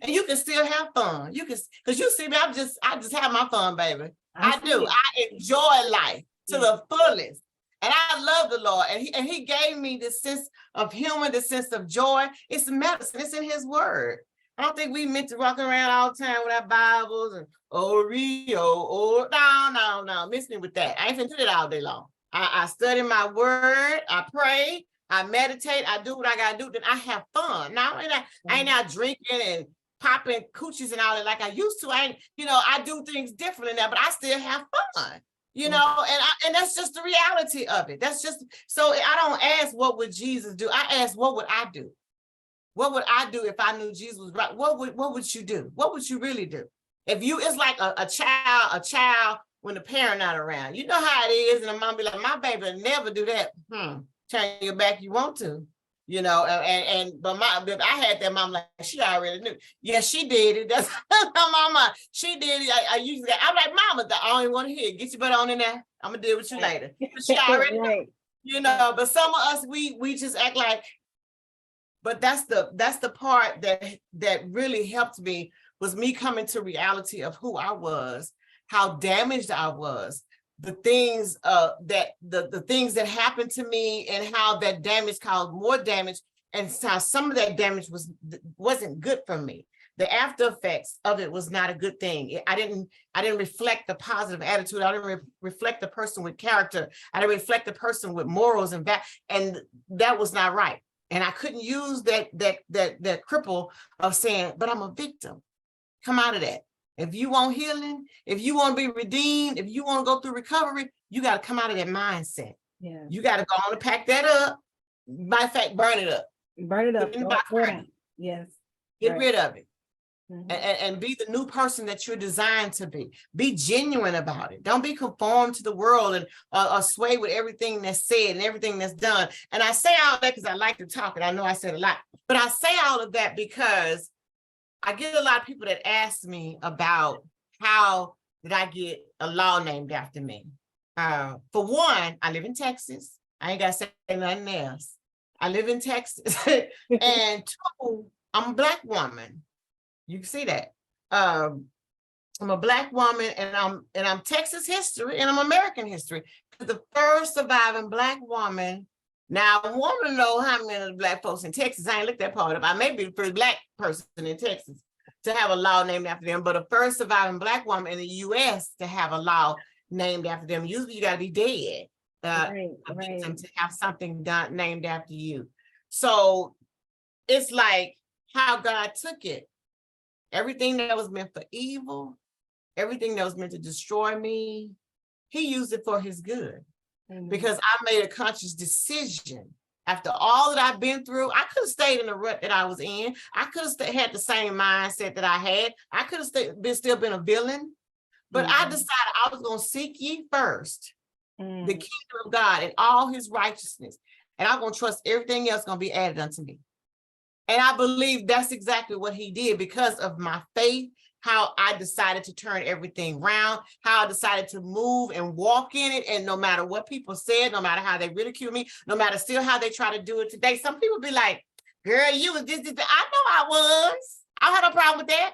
And you can still have fun. You can, because you see me, I just have my fun, baby. I do. I enjoy life to the fullest. And I love the Lord. And he gave me this sense of humor, this sense of joy. It's medicine. It's in his word. I don't think we meant to walk around all the time with our Bibles and no, miss me with that. I ain't finna do that all day long. I study my word, I pray, I meditate, I do what I gotta do, then I have fun. Now I ain't out drinking and popping coochies and all that like I used to. I do things differently now, but I still have fun. And that's just the reality of it. That's just, so I don't ask what would Jesus do. I ask what would I do? What would I do if I knew Jesus was right? What would you do? What would you really do? It's like a child when the parent not around. You know how it is, and the mom be like, my baby will never do that. Turn your back, you want to. But I had that mom like, she already knew. Yeah, she did it. That's my mama. She did it. I usually, I'm like, mama, I don't even want to hear it. Get your butt on in there. I'm gonna deal with you later. But she already knew. But some of us, we just act like. But that's the part that really helped me, was me coming to reality of who I was, how damaged I was, the things the things that happened to me, and how that damage caused more damage, and how some of that damage wasn't good for me. The after effects of it was not a good thing. I didn't reflect the positive attitude. I didn't reflect the person with character. I didn't reflect the person with morals and that was not right. And I couldn't use that cripple of saying, but I'm a victim. Come out of that. If you want healing, if you want to be redeemed, if you want to go through recovery, you got to come out of that mindset. Yeah. You got to go on and pack that up. Matter of fact, burn it up. Burn it up. Yes. Get rid of it. Mm-hmm. And be the new person that you're designed to be. Be genuine about it. Don't be conformed to the world and or sway with everything that's said and everything that's done. And I say all that because I like to talk, and I know I said a lot, but I say all of that because I get a lot of people that ask me about how did I get a law named after me. For one, I live in Texas. I ain't got to say nothing else. I live in Texas. And two, I'm a Black woman. You can see that. I'm a Black woman, and I'm Texas history, and I'm American history. The first surviving Black woman. Now, I want to know how many of the Black folks in Texas. I ain't looked that part up. I may be the first Black person in Texas to have a law named after them, but the first surviving Black woman in the U.S. to have a law named after them. Usually, you got to be dead to have something named after you. So it's like how God took it. Everything that was meant for evil, everything that was meant to destroy me, he used it for his good. Mm-hmm. Because I made a conscious decision. After all that I've been through, I could have stayed in the rut that I was in. I could have had the same mindset that I had. I could have still been a villain. But I decided I was going to seek ye first the kingdom of God and all his righteousness. And I'm going to trust everything else going to be added unto me. And I believe that's exactly what he did because of my faith, how I decided to turn everything around, how I decided to move and walk in it. And no matter what people said, no matter how they ridicule me, no matter still how they try to do it today, some people be like, girl, you was this. I know I was. I don't have no problem with that.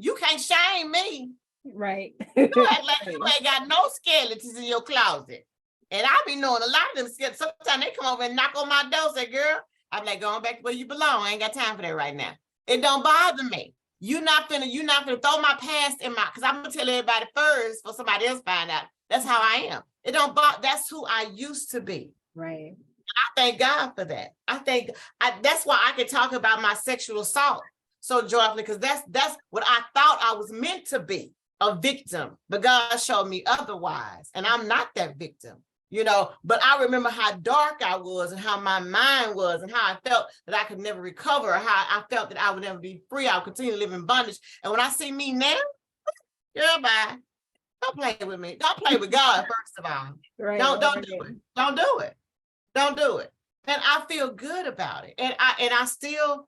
You can't shame me. Right. You act like you ain't got no skeletons in your closet. And I be knowing a lot of them scared. Sometimes they come over and knock on my door, say, girl, I'm like, going back to where you belong. I ain't got time for that right now. It don't bother me. You're not gonna throw my past in my, because I'm gonna tell everybody first for somebody else find out. That's how I am. It don't bother, that's who I used to be. Right. I thank God for that. That's why I can talk about my sexual assault so joyfully, because that's what I thought I was meant to be, a victim. But God showed me otherwise, and I'm not that victim, but I remember how dark I was and how my mind was and how I felt that I could never recover, or how I felt that I would never be free. I would continue to live in bondage. And when I see me now, girl, bye. Don't play with me. Don't play with God, first of all. Right. Don't do it. Don't do it. Don't do it. And I feel good about it. And I still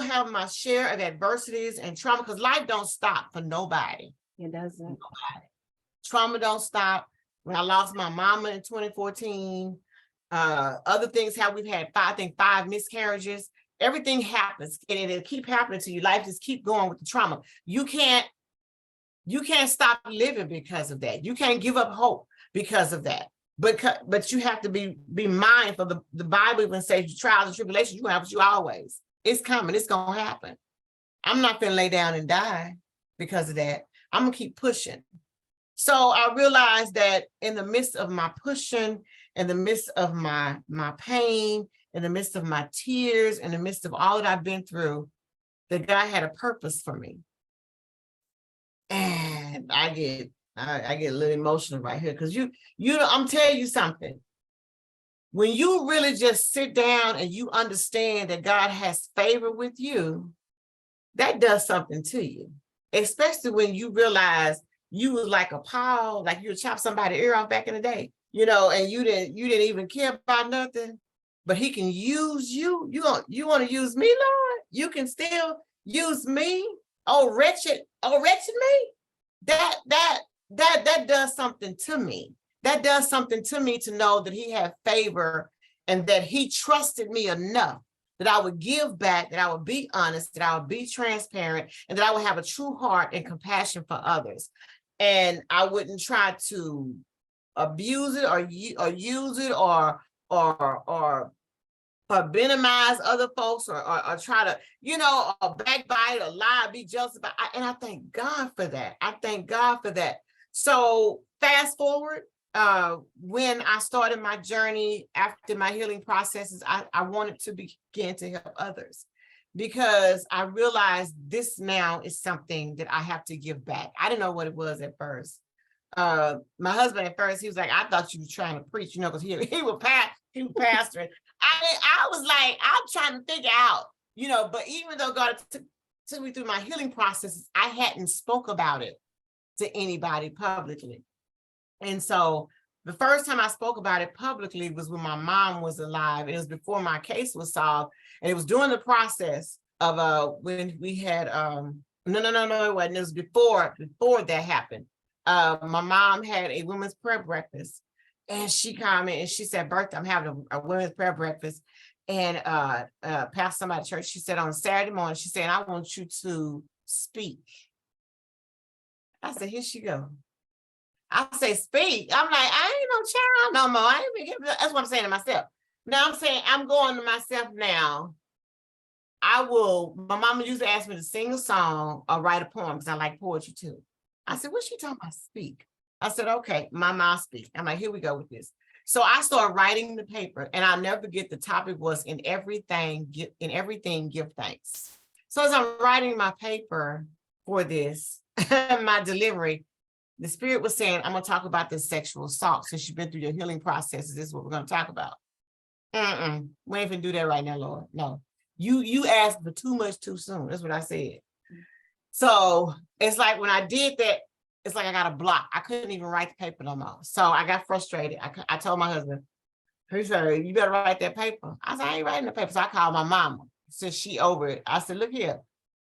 have my share of adversities and trauma, because life don't stop for nobody. It doesn't. Nobody. Trauma don't stop. When I lost my mama in 2014, other things we've had five miscarriages. Everything happens, and it'll keep happening to you. Life just keep going with the trauma. You can't stop living because of that. You can't give up hope because of that. But you have to be mindful. The Bible even says trials and tribulations, you have what you always. It's coming. It's going to happen. I'm not going to lay down and die because of that. I'm going to keep pushing. So I realized that in the midst of my pushing, in the midst of my pain, in the midst of my tears, in the midst of all that I've been through, that God had a purpose for me. And I get a little emotional right here, because I'm telling you something. When you really just sit down and you understand that God has favor with you, that does something to you. Especially when you realize you was like a Paul, like you would chop somebody's ear off back in the day, and you didn't even care about nothing. But he can use you. You want to use me, Lord? You can still use me. Oh, wretched me. That does something to me. That does something to me to know that he had favor and that he trusted me enough that I would give back, that I would be honest, that I would be transparent, and that I would have a true heart and compassion for others. And I wouldn't try to abuse it or use it or minimize other folks or try to, or backbite or lie, be jealous about. And I thank God for that. I thank God for that. So fast forward, when I started my journey after my healing processes, I wanted to begin to help others, because I realized this now is something that I have to give back. I didn't know what it was at first. My husband at first, he was like, I thought you were trying to preach, because he was pastoring. I was like, I'm trying to figure out, but even though God took me through my healing processes, I hadn't spoke about it to anybody publicly. And so the first time I spoke about it publicly was when my mom was alive. It was before my case was solved. And it was during the process of when we had, no, it wasn't. It was before that happened. My mom had a women's prayer breakfast. And she called me and she said, Bertha, I'm having a women's prayer breakfast. And pastor somebody at church, she said on Saturday morning, she said, I want you to speak. I said, here she go. I say, speak. I'm like, I ain't no child no more. That's what I'm saying to myself. Now I'm saying, I'm going to myself now. My mama used to ask me to sing a song or write a poem, because I like poetry too. I said, what's she talking about? Speak. I said, okay, my mouth speaks. I'm like, here we go with this. So I started writing the paper, and I'll never forget, the topic was in everything, give thanks. So as I'm writing my paper for this, my delivery, the Spirit was saying, I'm going to talk about this sexual assault. Since you've been through your healing processes, this is what we're going to talk about. We ain't gonna do that right now, Lord. No, you asked for too much too soon. That's what I said. So it's like when I did that, it's like I got a block. I couldn't even write the paper no more. So I got frustrated. I told my husband, he said, you better write that paper. I said, I ain't writing the paper. So I called my mama, since she over it. I said, look here,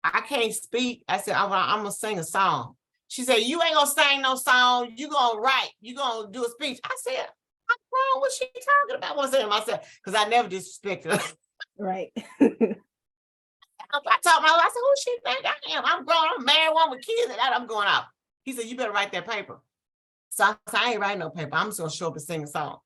I can't speak. I said, I'm gonna sing a song. She said, you ain't gonna sing no song. You gonna write. You gonna do a speech. I said, what's wrong? What's she talking about? I want to say to myself, because I never disrespected her. Right. I told my husband, I said, who she think I am? I'm grown. I'm a married one with kids, and I'm going out. He said, you better write that paper. So I said, I ain't writing no paper. I'm just gonna show up and sing a song.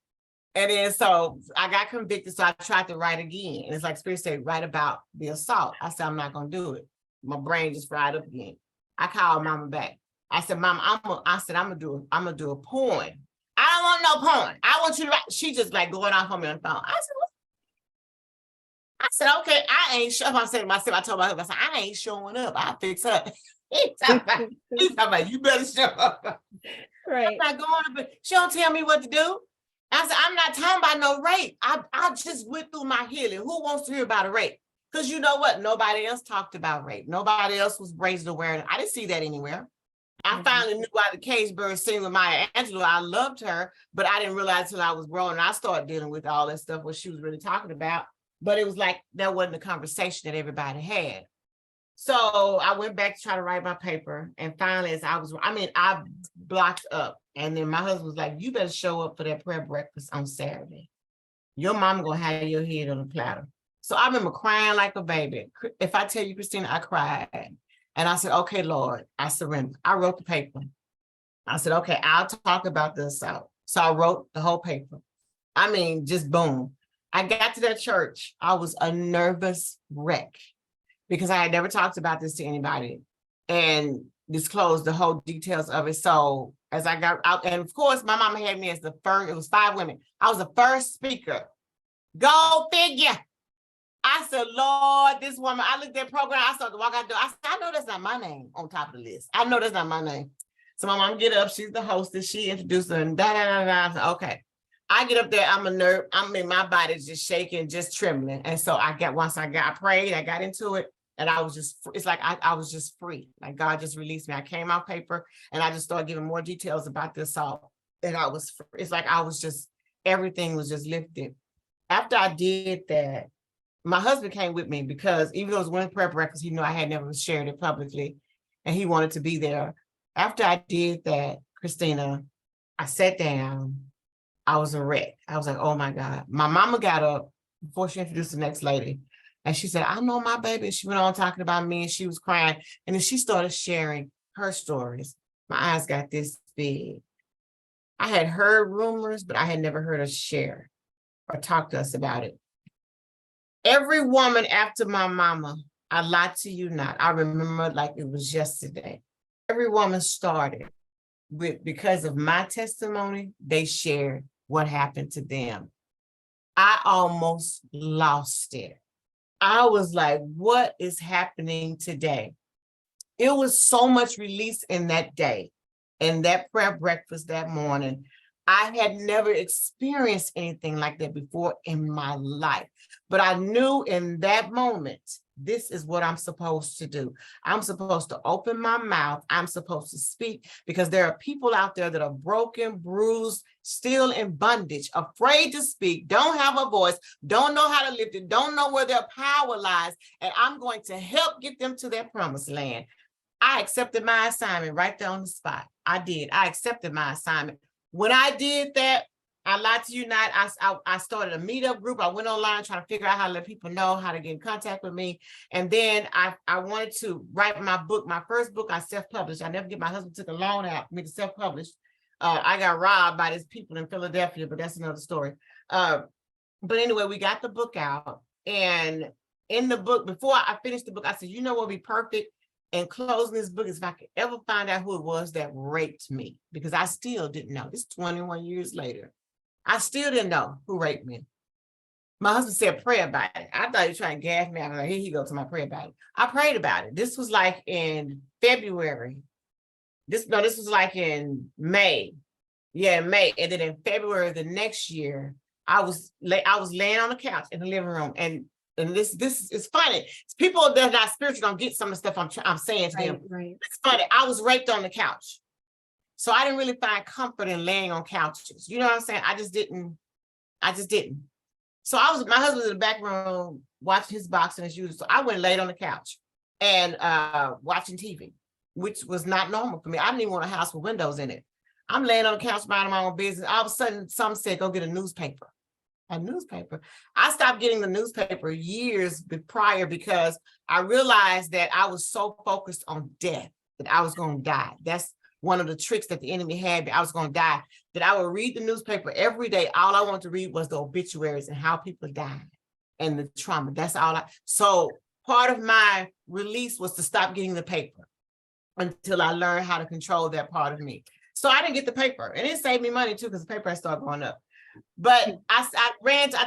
And then so I got convicted. So I tried to write again. And it's like Spirit said, write about the assault. I said, I'm not gonna do it. My brain just fried up again. I called Mama back. I said, Mama, I'm gonna do a poem. I don't want no poem. I want you to write. She just like going off on me on the phone. I said, okay, I ain't sure. I said to myself, I told my husband, I said, I ain't showing up. I'll fix her. He's talking about, you better show up. Right. I'm not going to, she don't tell me what to do. I said, I'm not talking about no rape. I just went through my healing. Who wants to hear about a rape? Because you know what? Nobody else talked about rape. Nobody else was raised aware. I didn't see that anywhere. I finally knew why the Cage Bird sing with Maya Angelou. I loved her, but I didn't realize until I was grown and I started dealing with all that stuff, what she was really talking about. But it was like, that wasn't a conversation that everybody had. So I went back to try to write my paper. And finally, as I blocked up. And then my husband was like, you better show up for that prayer breakfast on Saturday. Your mama gonna have your head on a platter. So I remember crying like a baby. If I tell you, Christina, I cried. And I said, okay, Lord, I surrender. I wrote the paper. I said, okay, I'll talk about the assault. So I wrote the whole paper. I mean, just boom. I got to that church. I was a nervous wreck because I had never talked about this to anybody and disclosed the whole details of it. So as I got out, and of course, my mama had me as the first, it was 5 women. I was the first speaker. Go figure. I said, Lord, this woman, I looked at that program, I started to walk out the door. I said, I know that's not my name on top of the list. I know that's not my name. So my mom get up, she's the hostess, she introduced her and I said, okay. I get up there, I'm a nerd. My body's just shaking, just trembling. And so I prayed, I got into it. And I was just, it's like I was just free. Like God just released me. I came out paper and I just started giving more details about the assault. And it's like everything was just lifted. After I did that, my husband came with me because even though it was women's prayer breakfast, he knew I had never shared it publicly and he wanted to be there. After I did that, Christina, I sat down. I was a wreck. I was like, oh my God. My mama got up before she introduced the next lady. And she said, I know my baby. She went on talking about me and she was crying. And then she started sharing her stories. My eyes got this big. I had heard rumors, but I had never heard her share or talk to us about it. Every woman after my mama, I lie to you not, I remember like it was yesterday. Every woman started with, because of my testimony, they shared what happened to them. I almost lost it. I was like, what is happening today? It was so much release in that day, in that prayer breakfast that morning. I had never experienced anything like that before in my life, but I knew in that moment, this is what I'm supposed to do. I'm supposed to open my mouth. I'm supposed to speak because there are people out there that are broken, bruised, still in bondage, afraid to speak, don't have a voice, don't know how to lift it, don't know where their power lies. And I'm going to help get them to their promised land. I accepted my assignment right there on the spot. I did. I accepted my assignment. When I did that, I lied to you not, I started a meetup group. I went online trying to figure out how to let people know how to get in contact with me. And then I wanted to write my book. My first book I self-published. I never get, my husband took a loan out for me to self-publish. I got robbed by these people in Philadelphia, but that's another story. But anyway, we got the book out. And in the book, before I finished the book, I said, you know what would be perfect? And closing this book is if I could ever find out who it was that raped me, because I still didn't know. This 21 years later, I still didn't know who raped me. My husband said, pray about it. I thought he was trying to gas me. I was like, here he goes to my prayer about it. I prayed about it. This was like in February. This was like in May. Yeah, May. And then in February of the next year, I was laying on the couch in the living room, and this is funny. People that are not spiritual don't get some of the stuff I'm saying to them. Right. It's funny. I was raped on the couch. So I didn't really find comfort in laying on couches. You know what I'm saying? I just didn't. So my husband was in the back room watching his boxing as usual. So I went and laid on the couch and watching TV, which was not normal for me. I didn't even want a house with windows in it. I'm laying on the couch minding my own business. All of a sudden, some said, go get a newspaper. A newspaper. I stopped getting the newspaper years prior because I realized that I was so focused on death that I was going to die. That's one of the tricks that the enemy had, I was going to die, that I would read the newspaper every day. All I wanted to read was the obituaries and how people died and the trauma. That's all so part of my release was to stop getting the paper until I learned how to control that part of me. So I didn't get the paper, and it saved me money too, because the paper had started going up. But I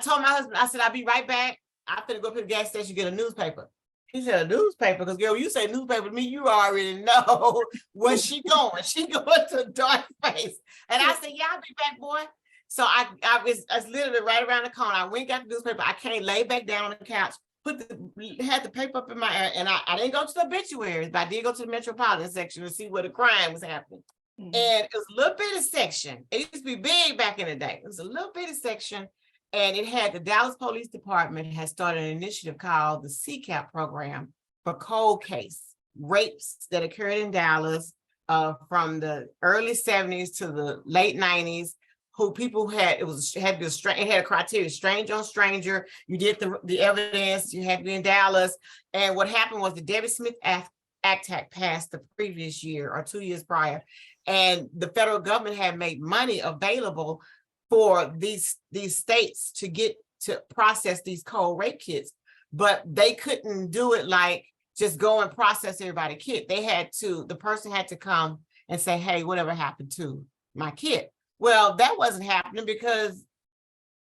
told my husband, I said, I'll be right back. I'm gonna go to the gas station, get a newspaper. He said, a newspaper? Because girl, you say newspaper to me, you already know where she going. She going to dark place. And I said, yeah, I'll be back, boy. So I was literally right around the corner. I went, got the newspaper. I can't lay back down on the couch, had the paper up in my air, and I didn't go to the obituaries, but I did go to the metropolitan section to see where the crime was happening. And it was a little bitty section. It used to be big back in the day. It was a little bitty section. And it had the Dallas Police Department had started an initiative called the CCAP program for cold case rapes that occurred in Dallas from the early 70s to the late 90s. Who people had, it had a criteria, strange on stranger. You did the evidence, you had to be in Dallas. And what happened was the Debbie Smith Act had passed the previous year or 2 years prior. And the federal government had made money available for these states to get to process these cold rape kits, but they couldn't do it like just go and process everybody's kit. The person had to come and say, hey, whatever happened to my kit? Well, that wasn't happening because,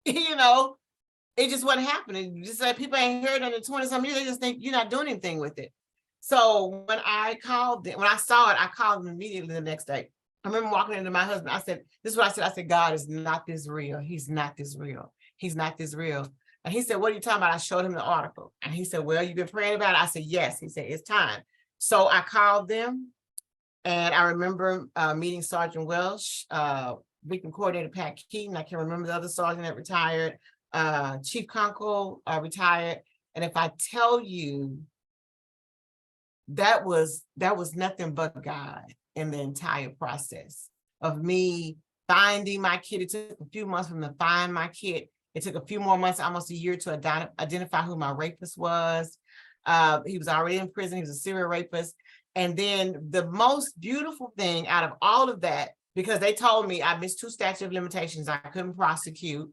it just wasn't happening. Just like people ain't heard it in 20-some years, they just think you're not doing anything with it. So when I saw it, I called them immediately the next day. I remember walking into my husband. I said, this is what I said. I said, God is not this real. He's not this real. He's not this real. And he said, what are you talking about? I showed him the article. And he said, well, you've been praying about it? I said, yes. He said, it's time. So I called them. And I remember meeting Sergeant Welsh, Victim Coordinator Pat Keaton. I can remember the other sergeant that retired. Chief Conkle retired. And if I tell you, that was nothing but God in the entire process of me finding my kid. It took a few months for me to find my kid. It took a few more months, almost a year, to identify who my rapist was. He was already in prison. He was a serial rapist. And then the most beautiful thing out of all of that, because they told me I missed 2 statute of limitations, I couldn't prosecute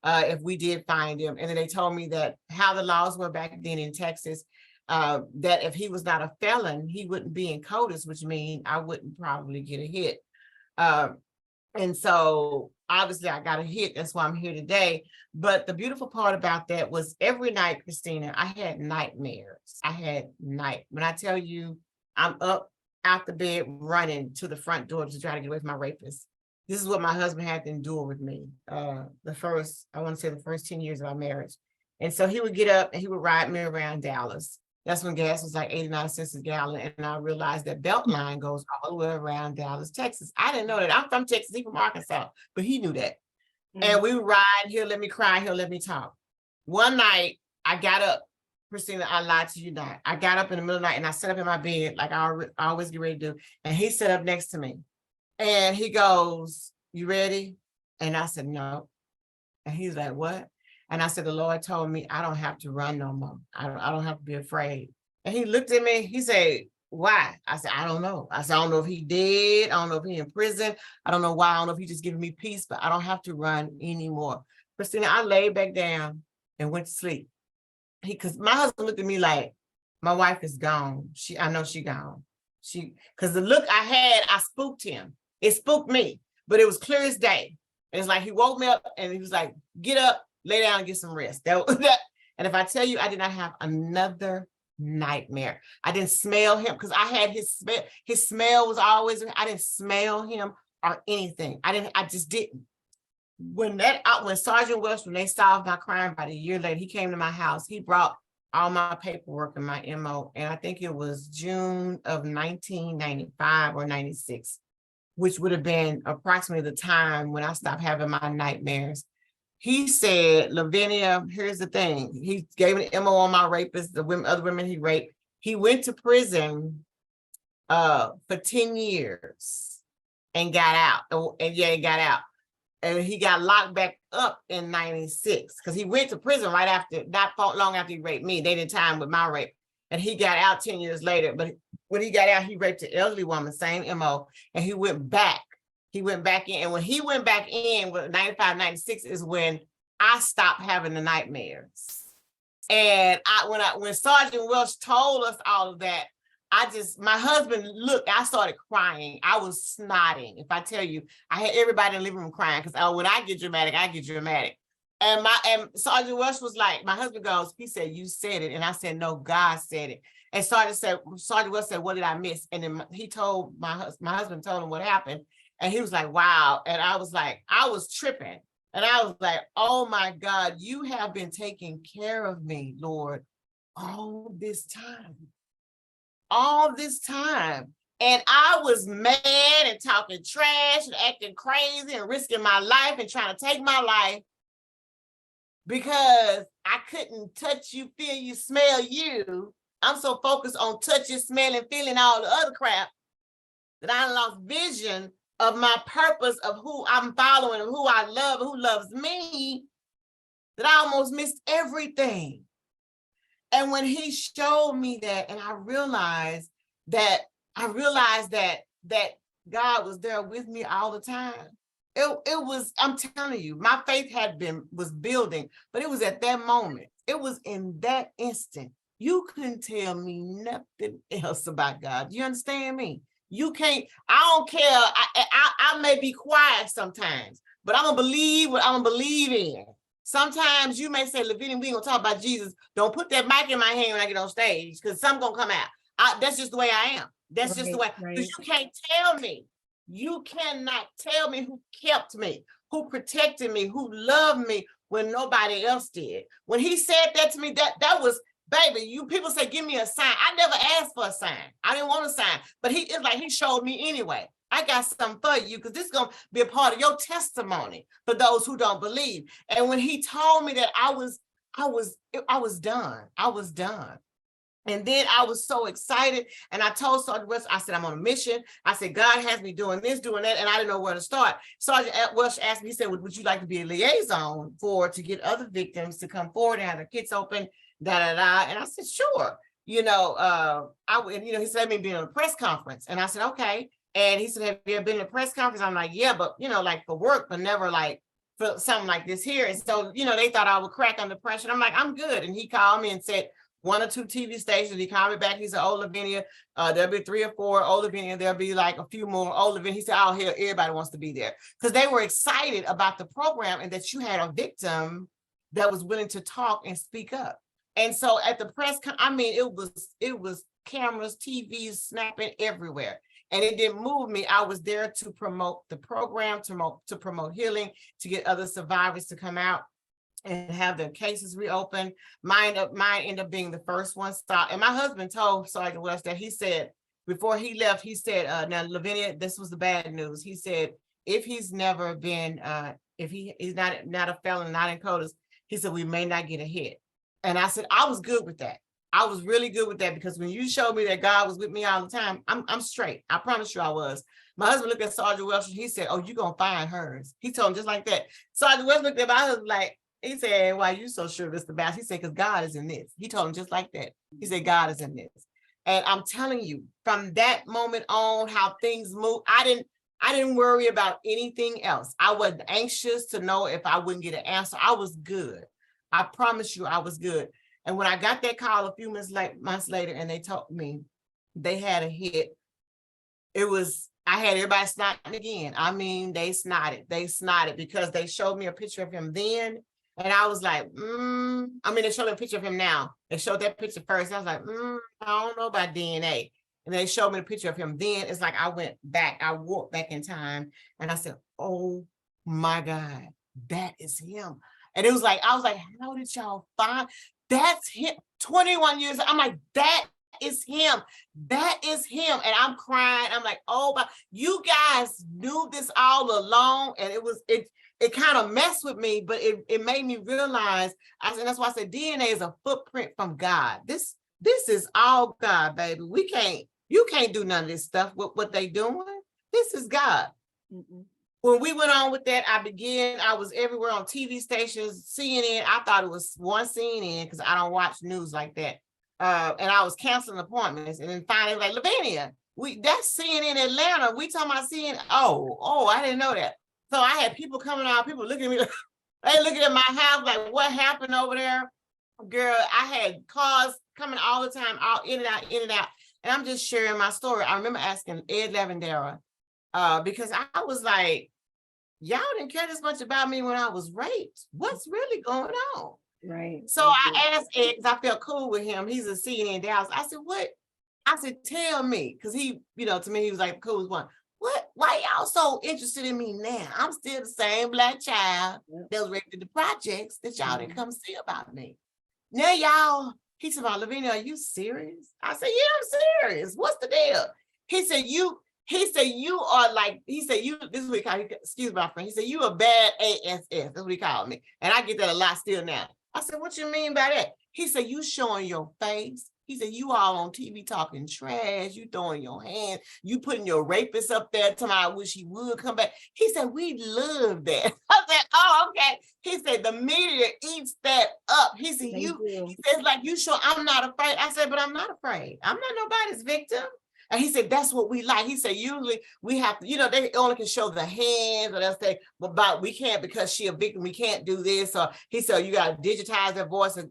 if we did find him. And then they told me that how the laws were back then in Texas, that if he was not a felon, he wouldn't be in CODIS, which means I wouldn't probably get a hit. And so obviously I got a hit. That's why I'm here today. But the beautiful part about that was every night, Christina, I had nightmares. When I tell you, I'm up out the bed running to the front door to try to get away from my rapist. This is what my husband had to endure with me. The first 10 years of our marriage. And so he would get up and he would ride me around Dallas. That's when gas was like 89 cents a gallon. And I realized that Beltline goes all the way around Dallas, Texas. I didn't know that. I'm from Texas, he's from Arkansas, but he knew that. And we would ride, he'll let me cry, he'll let me talk. One night I got up, Christina, I lied to you not. I got up in the middle of the night and I sat up in my bed like I always get ready to do. And he sat up next to me and he goes, you ready? And I said, no. And he's like, what? And I said, the Lord told me I don't have to run no more. I don't have to be afraid. And he looked at me, he said, why? I said, I don't know. I said, I don't know if he dead. I don't know if he in prison. I don't know why. I don't know if he just giving me peace, but I don't have to run anymore. Christina, I laid back down and went to sleep. Because my husband looked at me like, my wife is gone. I know she gone. Because the look I had, I spooked him. It spooked me, but it was clear as day. And it's like, he woke me up and he was like, get up, lay down and get some rest. That. And if I tell you, I did not have another nightmare. I didn't smell him because I had his smell. His smell was always, I didn't smell him or anything. I just didn't. When Sergeant Welsh, when they solved my crime about a year later, he came to my house. He brought all my paperwork and my MO. And I think it was June of 1995 or 96, which would have been approximately the time when I stopped having my nightmares. He said, Lavinia, here's the thing. He gave an MO on my rapists, other women he raped. He went to prison for 10 years and got out. He got out. And he got locked back up in 96 because he went to prison right after, not long after he raped me. They did time with my rape. and he got out 10 years later. But when he got out, he raped an elderly woman, same MO, and he went back. He went back in. And when he went back in with 95, 96 is when I stopped having the nightmares. And when Sergeant Welsh told us all of that, my husband looked, I started crying. I was snotting. If I tell you, I had everybody in the living room crying because when I get dramatic, I get dramatic. And Sergeant Welsh was like, my husband goes, he said, you said it. And I said, no, God said it. And Sergeant Welsh said, what did I miss? And then he told my husband told him what happened. And he was like, wow. And I was like, I was tripping. And I was like, oh my God, you have been taking care of me, Lord, all this time. And I was mad and talking trash and acting crazy and risking my life and trying to take my life because I couldn't touch you, feel you, smell you. I'm so focused on touching, smelling, feeling all the other crap that I lost vision of my purpose of who I'm following and who I love and who loves me, that I almost missed everything. And when he showed me that, and I realized that God was there with me all the time. It was, I'm telling you, my faith was building, but it was at that moment. It was in that instant. You couldn't tell me nothing else about God. You understand me? You can't, I don't care. I may be quiet sometimes, but I'm gonna believe what I'm gonna believe in. Sometimes you may say, Lavinia, we ain't gonna talk about Jesus. Don't put that mic in my hand when I get on stage because something's gonna come out. That's just the way I am. That's just the way. Because you can't tell me. You cannot tell me who kept me, who protected me, who loved me when nobody else did. When he said that to me, that was, baby, you people say, give me a sign. I never asked for a sign. I didn't want a sign, but it's like he showed me anyway. I got something for you because this is going to be a part of your testimony for those who don't believe. And when he told me that I was done. I was done. And then I was so excited. And I told Sergeant Welsh, I said, I'm on a mission. I said, God has me doing this, doing that. And I didn't know where to start. Sergeant Welsh asked me, he said, would you like to be a liaison to get other victims to come forward and have their kits open, And I said, sure. He said, let me be on a press conference. And I said, okay. And he said, have you ever been to a press conference? I'm like, yeah, but, like for work, but never like for something like this here. And so, they thought I would crack under pressure. And I'm like, I'm good. And he called me and said, 1 or 2 TV stations. He called me back. He said, oh, Lavinia, there'll be 3 or 4. Oh, Lavinia, there'll be like a few more. Oh, Lavinia. He said, oh, here, everybody wants to be there. Because they were excited about the program and that you had a victim that was willing to talk and speak up. And so at the press, it was cameras, TVs snapping everywhere. And it didn't move me. I was there to promote the program, to promote healing, to get other survivors to come out and have their cases reopened. Mine ended up being the first one stopped. And my husband told Sergeant Welsh that he said, before he left, he said, now, Lavinia, this was the bad news. He said, if he's never been, if he's not a felon, not in CODIS, he said, we may not get a hit. And I said, I was good with that. I was really good with that because when you showed me that God was with me all the time, I'm straight. I promise you I was. My husband looked at Sergeant Welsh and he said, oh, you're going to find hers. He told him just like that. Sergeant Welsh looked at my husband like, he said, why are you so sure Mr. Bass? He said, because God is in this. He told him just like that. He said, God is in this. And I'm telling you, from that moment on, how things move, I didn't worry about anything else. I wasn't anxious to know if I wouldn't get an answer. I was good. I promise you I was good. And when I got that call a few months later and they told me they had a hit, I had everybody snotting again. I mean, they snotted because they showed me a picture of him then. And I was like, they showed me a picture of him now. They showed that picture first. I was like, I don't know about DNA. And they showed me a picture of him then. It's like I walked back in time and I said, oh my God, that is him. And it was like, I was like, how did y'all find? That's him. 21 years. I'm like, that is him. That is him. And I'm crying. I'm like, oh, but you guys knew this all along. And it kind of messed with me, but it made me realize, and that's why I said DNA is a footprint from God. This is all God, baby. You can't do none of this stuff with what they doing. This is God. Mm-mm. When we went on with that, I was everywhere on TV stations, CNN. I thought it was one CNN because I don't watch news like that. and I was canceling appointments, and then finally like, Lavinia, that's CNN Atlanta. We talking about CNN. Oh, I didn't know that. So I had people coming out, people looking at me, they looking at my house like, what happened over there? Girl, I had cars coming all the time, all in and out, in and out. And I'm just sharing my story. I remember asking Ed Lavendera, because I was like, y'all didn't care this much about me when I was raped. What's really going on? Right. So I asked Ed, because I felt cool with him. He's a CNN in Dallas. I said, what? I said, tell me, because he, to me, he was like the coolest one. Why y'all so interested in me now? I'm still the same Black child that was raped in the projects that y'all didn't come see about me. Now y'all, he said, Lavinia, are you serious? I said, yeah, I'm serious. What's the deal? He said, you are like, this is what he called, excuse my friend. He said, you a bad ASS. That's what he called me. And I get that a lot still now. I said, what you mean by that? He said, you showing your face. He said, you all on TV talking trash, you throwing your hands, you putting your rapist up there, telling me I wish he would come back. He said, we love that. I said, oh, okay. He said, the media eats that up. He said, he says, like, you sure I'm not afraid? I said, but I'm not afraid. I'm not nobody's victim. And he said, that's what we like. He said, usually we have to, they only can show the hands, or they'll say, but we can't because she a victim, we can't do this. Or he said, you got to digitize their voice and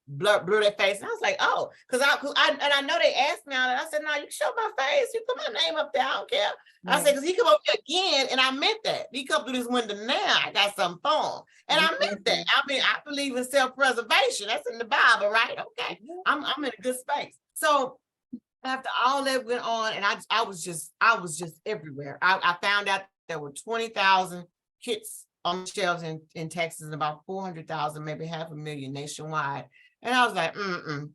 blur their face. And I was like, oh, because I know they asked me, and I said, no, you show my face, you put my name up there, I don't care. Right. I said, because he come up here again, and I meant that. He come through this window now, I got something for him. And I meant that. I mean, I believe in self-preservation. That's in the Bible, right? Okay. I'm in a good space. So after all that went on, and I was just everywhere. I found out there were 20,000 kits on the shelves in Texas, and about 400,000, maybe 500,000 nationwide. And I was like,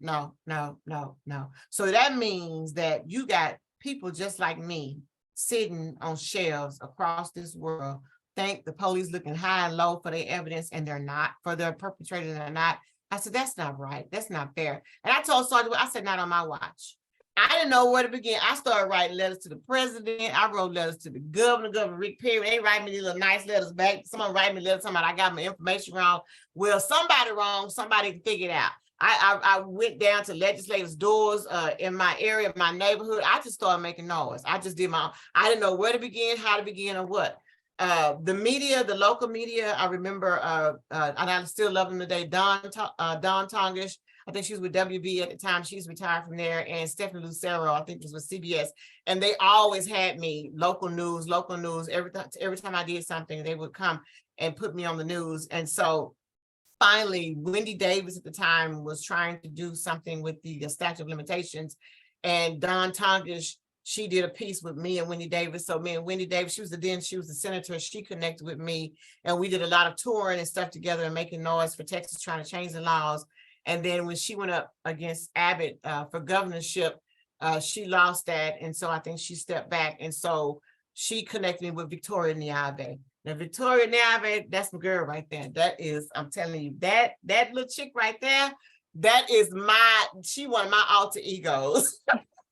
no. So that means that you got people just like me sitting on shelves across this world, think the police looking high and low for their evidence, and they're not, for their perpetrators, and they're not. I said, that's not right. That's not fair. And I told Sergeant, I said, not on my watch. I didn't know where to begin. I started writing letters to the president. I wrote letters to the Governor Rick Perry. They write me these little nice letters back. Someone write me letters, somebody, I got my information wrong. Well, somebody wrong, somebody can figure it out. I went down to legislators' doors in my area, my neighborhood. I just started making noise. I just did I didn't know where to begin, how to begin, or what. The media, the local media, I remember, and I still love them today, Dawn Tongish. I think she was with WB at the time. She's retired from there. And Stephanie Lucero, I think was with CBS. And they always had me local news. Every time I did something, they would come and put me on the news. And so finally, Wendy Davis at the time was trying to do something with the statute of limitations. And Dawn Tongish, she did a piece with me and Wendy Davis. So me and Wendy Davis, she was the senator. She connected with me. And we did a lot of touring and stuff together and making noise for Texas, trying to change the laws. And then when she went up against Abbott for governorship, she lost that. And so I think she stepped back. And so she connected me with Victoria Niave. Now, Victoria Niave, that's my girl right there. That is, I'm telling you, that little chick right there, that is she one of my alter egos.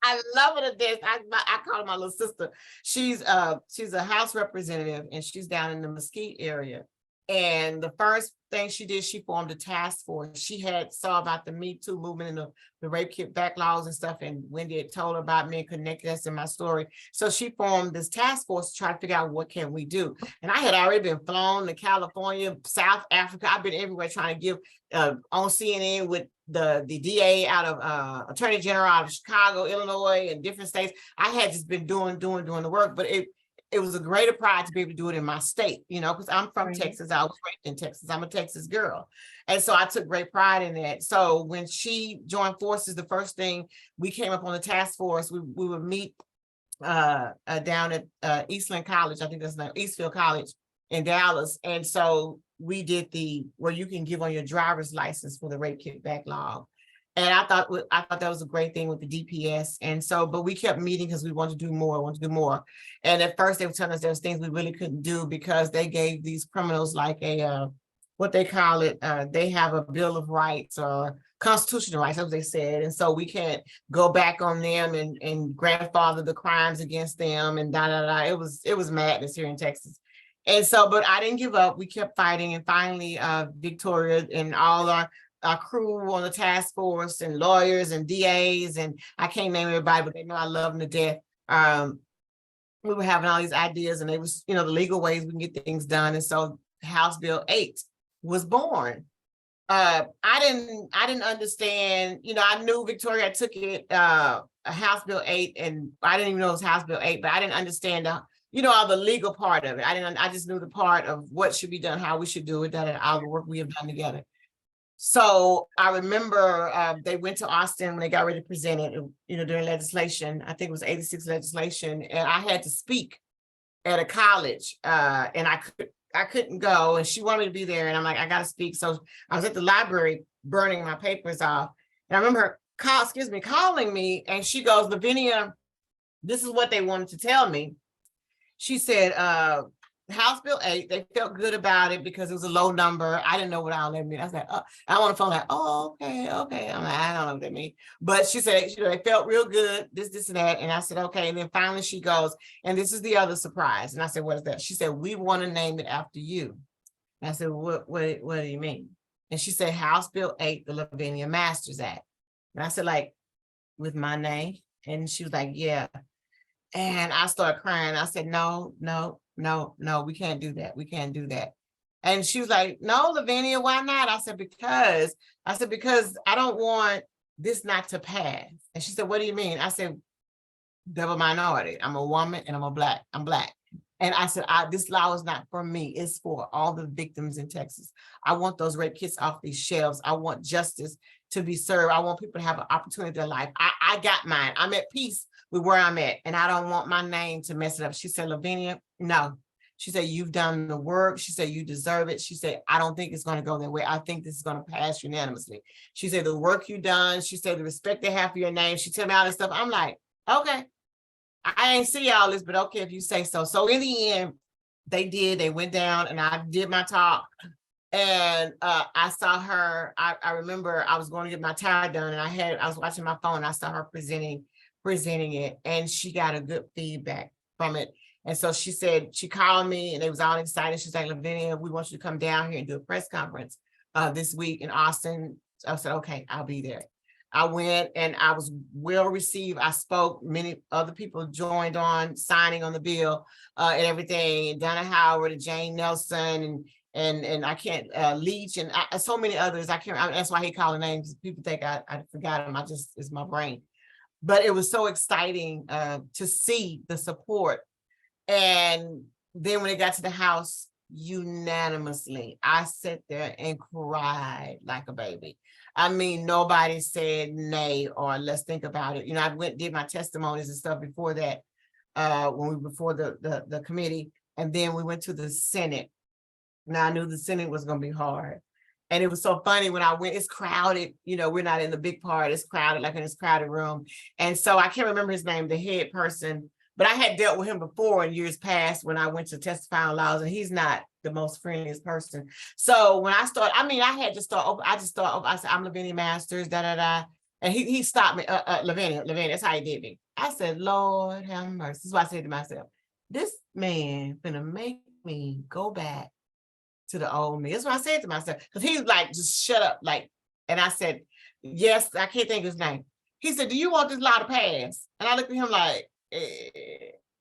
I love her to death. I call her my little sister. She's a House representative, and she's down in the Mesquite area. And the first thing she did, she formed a task force. She saw about the Me Too movement and the rape kit back laws and stuff. And Wendy had told her about me and connected us in my story. So she formed this task force to try to figure out what can we do. And I had already been flown to California, South Africa. I've been everywhere trying to give on CNN with the DA out of Attorney General out of Chicago, Illinois, and different states. I had just been doing the work, but it was a greater pride to be able to do it in my state, because I'm from Texas. I was raised in Texas. I'm a Texas girl. And so I took great pride in that. So when she joined forces, the first thing we came up on the task force, we would meet down at Eastland College. I think that's now Eastfield College in Dallas. And so we did where you can give on your driver's license for the rape kit backlog. And I thought that was a great thing with the DPS. And so, but we kept meeting because we wanted to do more. And at first they were telling us there was things we really couldn't do because they gave these criminals like what they call it, they have a Bill of Rights or constitutional rights, as they said. And so we can't go back on them and grandfather the crimes against them and It was madness here in Texas. And so, but I didn't give up. We kept fighting. And finally, Victoria and all our our crew on the task force and lawyers and DAs, and I can't name everybody, but they know I love them to death. We were having all these ideas, and they was, the legal ways we can get things done. And so House Bill 8 was born. I didn't understand, I knew Victoria took it, House Bill 8, and I didn't even know it was House Bill 8, but I didn't understand all the legal part of it. I just knew the part of what should be done, how we should do it, all the work we have done together. So I remember they went to Austin when they got ready to present it, during legislation. I think it was 86 legislation, and I had to speak at a college, and I couldn't go, and she wanted me to be there, and I'm like, I got to speak. So I was at the library burning my papers off, and I remember her calling me, and she goes, Lavinia, this is what they wanted to tell me. She said, House Bill 8, they felt good about it because it was a low number. I didn't know what all that meant. I was like, I want to phone like, okay. I'm like, I don't know what that means. But she said, they felt real good, this, and that. And I said, okay. And then finally she goes, and this is the other surprise. And I said, what is that? She said, we want to name it after you. And I said, what do you mean? And she said, House Bill 8, the Lavinia Masters Act. And I said, like, with my name? And she was like, yeah. And I started crying. I said, no, we can't do that. We can't do that. And she was like, no, Lavinia, why not? I said, because I don't want this not to pass. And she said, what do you mean? I said, double minority. I'm a woman and I'm black. And I said, this law is not for me. It's for all the victims in Texas. I want those rape kits off these shelves. I want justice to be served. I want people to have an opportunity in their life. I got mine. I'm at peace with where I'm at, and I don't want my name to mess it up. She said, Lavinia, no. She said, you've done the work. She said, you deserve it. She said, I don't think it's going to go that way. I think this is going to pass unanimously. She said, the work you've done. She said, the respect they have for your name. She told me all this stuff. I'm like, okay. I ain't see all this, but okay, if you say so. So in the end, they went down, and I did my talk, and I saw her. I remember I was going to get my tie done, and I was watching my phone. And I saw her presenting it, and she got a good feedback from it. And so she said, she called me, and they was all excited. She's like, Lavinia, we want you to come down here and do a press conference this week in Austin. So I said, okay, I'll be there. I went, and I was well received. I spoke. Many other people joined on signing on the bill and everything. And Donna Howard and Jane Nelson and I can't Leach and so many others. That's why he called names. People think I forgot them. It's my brain. But it was so exciting to see the support. And then when it got to the House, unanimously, I sat there and cried like a baby. I mean, nobody said nay or let's think about it. I did my testimonies and stuff before that, before the committee. And then we went to the Senate. Now I knew the Senate was going to be hard. And it was so funny when I went, it's crowded, we're not in the big part, it's crowded, like in this crowded room. And so I can't remember his name, the head person, but I had dealt with him before in years past when I went to testify on laws, and he's not the most friendliest person. So when I started, I said, I'm Lavinia Masters, And he stopped me, Lavinia, that's how he did me. I said, Lord have mercy. This is what I said to myself. This man finna make me go back to the old me. That's what I said to myself. Because he was like, just shut up. And I said, yes, I can't think of his name. He said, do you want this law to pass? And I looked at him like,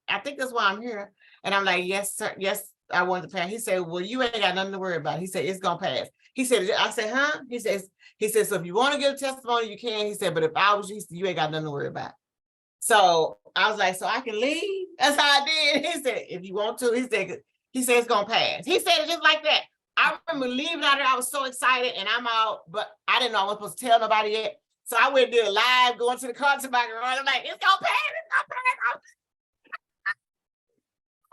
I think that's why I'm here. And I'm like, yes, sir. Yes, I want it to pass. He said, well, you ain't got nothing to worry about. He said, it's going to pass. He said, I said, huh? He said, so if you want to give a testimony, you can. He said, but if I was you, you ain't got nothing to worry about. So I was like, so I can leave? That's how I did. He said, if you want to, he said it's going to pass. He said it just like that. I remember leaving out there. I was so excited, and I'm out, but I didn't know I was supposed to tell nobody yet. So I went and did a live, going to the car to my garage. I'm like, it's going to pass.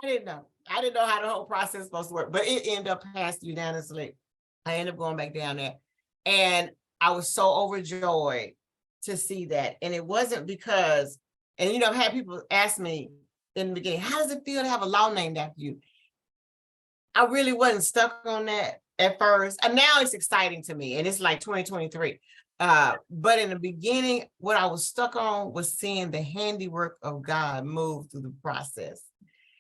I didn't know how the whole process was supposed to work, but it ended up passed unanimously. I ended up going back down there, and I was so overjoyed to see that. And it wasn't because, and I've had people ask me in the beginning, how does it feel to have a law named after you? I really wasn't stuck on that at first, and now it's exciting to me, and it's like 2023. But in the beginning, what I was stuck on was seeing the handiwork of God move through the process.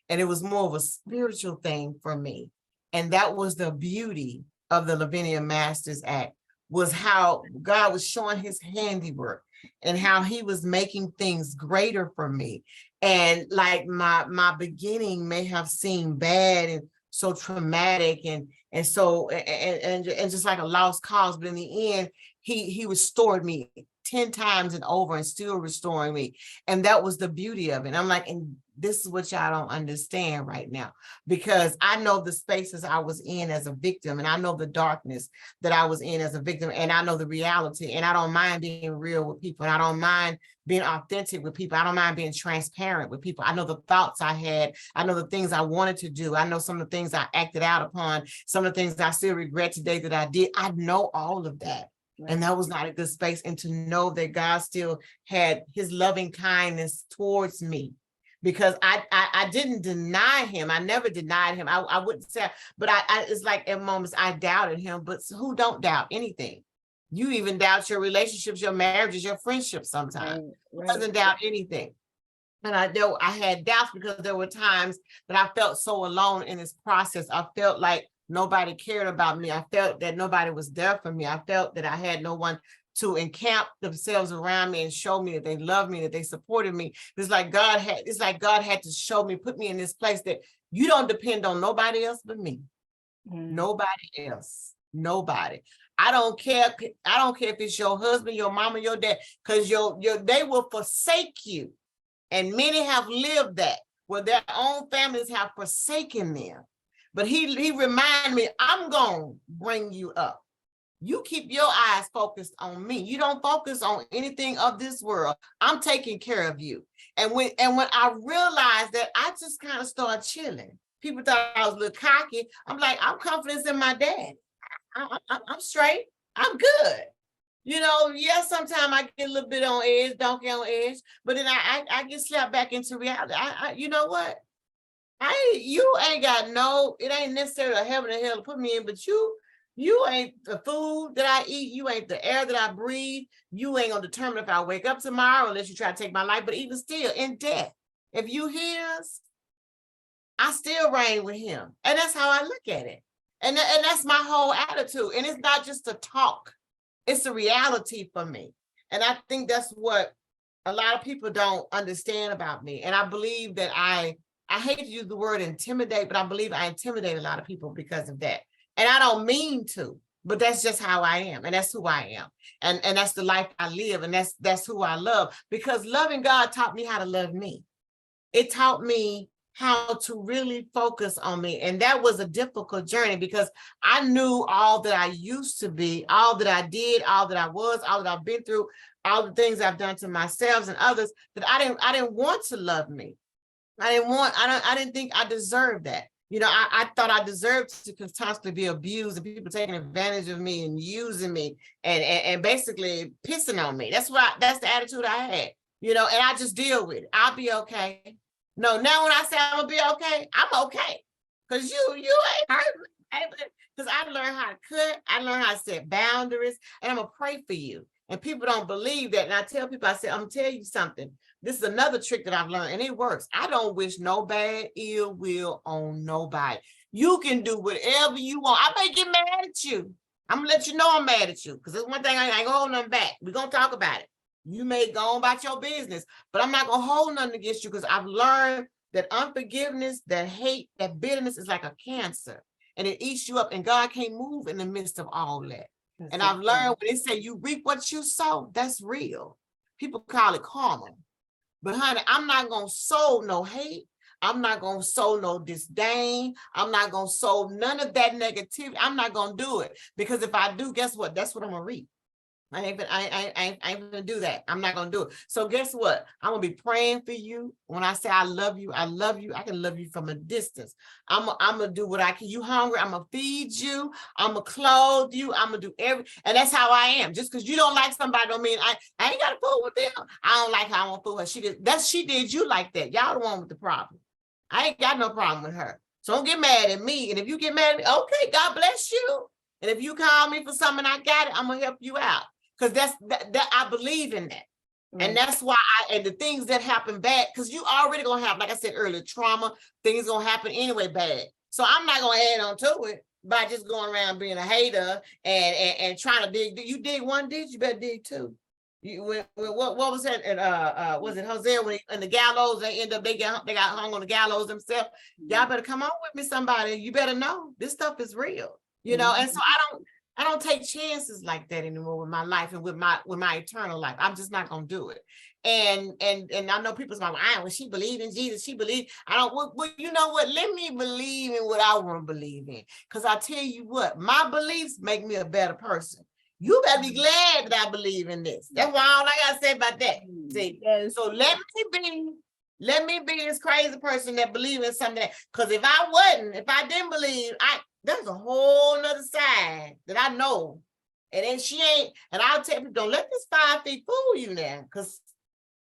And it was more of a spiritual thing for me. And that was the beauty of the Lavinia Masters Act, was how God was showing his handiwork and how he was making things greater for me. And like my beginning may have seemed bad and so traumatic and so and just like a lost cause, but in the end, he restored me 10 times and over and still restoring me. And that was the beauty of it. I'm like, and this is what y'all don't understand right now, because I know the spaces I was in as a victim, and I know the darkness that I was in as a victim, and I know the reality, and I don't mind being real with people, and I don't mind being authentic with people. I don't mind being transparent with people. I know the thoughts I had. I know the things I wanted to do. I know some of the things I acted out upon, some of the things I still regret today that I did. I know all of that. And that was not a good space. And to know that God still had his loving kindness towards me, because I didn't deny him. I never denied him. I wouldn't say, but I it's like at moments I doubted him, but who don't doubt anything? You even doubt your relationships, your marriages, your friendships sometimes. Right. Doesn't doubt anything. And I know I had doubts because there were times that I felt so alone in this process. I felt like nobody cared about me. I felt that nobody was there for me. I felt that I had no one to encamp themselves around me and show me that they loved me, that they supported me. It's like God had to show me, put me in this place that you don't depend on nobody else but me. Nobody else. Nobody. I don't care. I don't care if it's your husband, your mama, your dad, because they will forsake you. And many have lived that, where their own families have forsaken them. But he reminded me, I'm going to bring you up. You keep your eyes focused on me. You don't focus on anything of this world. I'm taking care of you. And when I realized that, I just kind of started chilling. People thought I was a little cocky. I'm like, I'm confident in my dad. I'm straight. I'm good. You know, yes, sometimes I get a little bit on edge, donkey on edge, but then I get slapped back into reality. You know what? You ain't got it ain't necessarily a heaven and hell to put me in, but you ain't the food that I eat. You ain't the air that I breathe. You ain't gonna determine if I wake up tomorrow unless you try to take my life. But even still, in death, if you his, I still reign with him. And that's how I look at it. And that's my whole attitude. And it's not just a talk. It's a reality for me. And I think that's what a lot of people don't understand about me. And I believe that I hate to use the word intimidate, but I believe I intimidate a lot of people because of that. And I don't mean to, but that's just how I am. And that's who I am. And that's the life I live. And that's who I love, because loving God taught me how to love me. It taught me how to really focus on me. And that was a difficult journey, because I knew all that I used to be, all that I did, all that I was, all that I've been through, all the things I've done to myself and others, that I didn't want to love me. I didn't think I deserved that. You know, I thought I deserved to constantly be abused and people taking advantage of me and using me and basically pissing on me. That's the attitude I had, you know, and I just deal with it. I'll be okay. No, now when I say I'm gonna be okay, I'm okay. Because you ain't hurt me. Because I learned how to cut, I learned how to set boundaries, and I'm gonna pray for you. And people don't believe that. And I tell people, I say, I'm gonna tell you something. This is another trick that I've learned, and it works. I don't wish no bad ill will on nobody. You can do whatever you want. I may get mad at you. I'm gonna let you know I'm mad at you, because there's one thing I ain't gonna hold nothing back. We're gonna talk about it. You may go on about your business, but I'm not gonna hold nothing against you, because I've learned that unforgiveness, that hate, that bitterness is like a cancer, and it eats you up, and God can't move in the midst of all that. And I've learned when they say you reap what you sow, that's real. People call it karma. But honey, I'm not gonna sow no hate. I'm not gonna sow no disdain. I'm not gonna sow none of that negativity. I'm not gonna do it, because if I do, guess what? That's what I'm gonna reap. I ain't gonna do that. I'm not gonna do it. So guess what? I'm gonna be praying for you. When I say I love you, I love you. I can love you from a distance. I'm gonna do what I can. You hungry? I'm gonna feed you. I'm gonna clothe you. I'm gonna do and that's how I am. Just because you don't like somebody don't mean I ain't got to fool with them. I don't like how I won't fool her. She did you like that. Y'all the one with the problem. I ain't got no problem with her. So don't get mad at me. And if you get mad at me, okay, God bless you. And if you call me for something, I got it. I'm gonna help you out. Because that I believe in that. Right. And that's why and the things that happen bad, because you already gonna have, like I said earlier, trauma, things gonna happen anyway bad. So I'm not gonna add on to it. by just going around being a hater and trying to dig. You dig one ditch, you better dig two. What was that? And was it Hosea when in the gallows they end up they got hung on the gallows themselves? Y'all better come on with me, somebody. You better know this stuff is real, you know. And so I don't take chances like that anymore with my life and with my eternal life. I'm just not gonna do it. And I know people's like, well, she believed in Jesus. She believed. I don't. Well, you know what? Let me believe in what I want to believe in. Because I tell you what, my beliefs make me a better person. You better be glad that I believe in this. That's why all I gotta say about that. See, yes. So let me be this crazy person that believes in something. Because if I didn't believe, there's a whole nother side that I know. And then she ain't, and I'll tell people, don't let this 5 feet fool you now. Because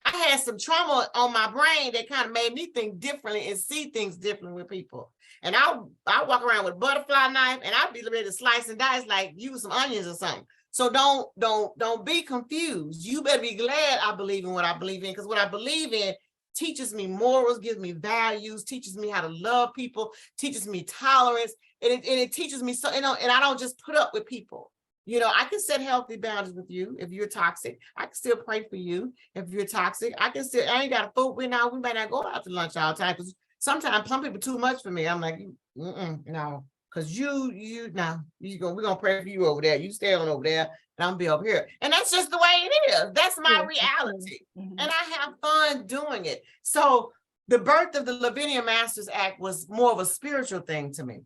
I had some trauma on my brain that kind of made me think differently and see things differently with people. And I walk around with a butterfly knife and I'll be ready to slice and dice like use some onions or something. So don't be confused. You better be glad I believe in what I believe in, because what I believe in teaches me morals, gives me values, teaches me how to love people, teaches me tolerance, and it teaches me so, you know, and I don't just put up with people. You know, I can set healthy boundaries with you if you're toxic. I can still pray for you if you're toxic. I ain't got a food. We might not go out to lunch all the time, because sometimes some people too much for me. I'm like, no, because we're gonna pray for you over there. You stay on over there, and I'm be over here. And that's just the way it is. That's my reality. And I have fun doing it. So the birth of the Lavinia Masters Act was more of a spiritual thing to me,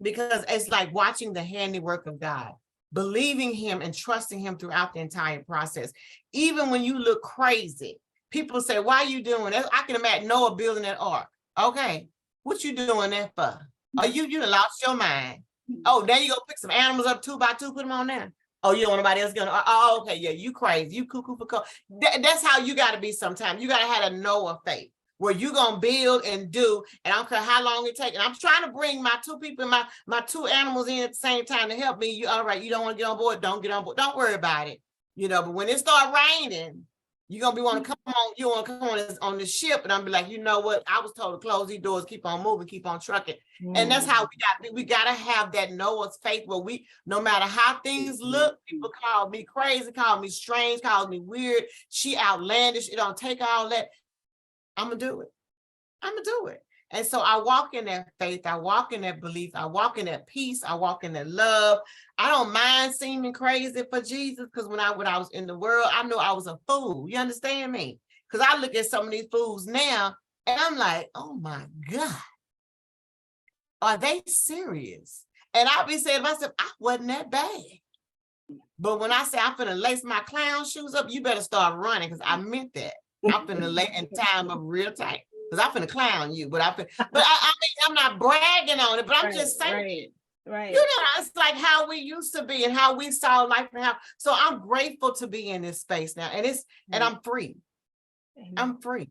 because it's like watching the handiwork of God, believing him and trusting him throughout the entire process. Even when you look crazy, people say, why are you doing that? I can imagine Noah building that ark. Okay, what you doing that for? Are you lost your mind? Oh, now you go pick some animals up 2 by 2, put them on there. Oh, you don't want nobody else going, oh, okay, yeah, you crazy, you cuckoo for cocoa. That's how you got to be sometimes. You got to have a Noah faith, where you're going to build and do, and I don't care how long it takes. And I'm trying to bring my 2 people, my 2 animals in at the same time to help me. All right, you don't want to get on board, don't get on board. Don't worry about it. You know, but when it start raining, you're going to be want to come on, you want to come on the ship, and I'm be like, you know what? I was told to close these doors, keep on moving, keep on trucking. And that's how we got to have that Noah's faith, where no matter how things look, people call me crazy, call me strange, call me weird, she outlandish, it don't take all that. I'm going to do it. I'm going to do it. And so I walk in that faith. I walk in that belief. I walk in that peace. I walk in that love. I don't mind seeming crazy for Jesus, because when I was in the world, I knew I was a fool. You understand me? Because I look at some of these fools now and I'm like, oh my God, are they serious? And I'll be saying to myself, I wasn't that bad. But when I say I'm finna lace my clown shoes up, you better start running, because I meant that. I'm finna lay and tie them up real tight, because I'm finna clown you. But I mean, I'm not bragging on it, but I'm just saying, right. You know, it's like how we used to be and how we saw life and how. So I'm grateful to be in this space now, and and I'm free. I'm free.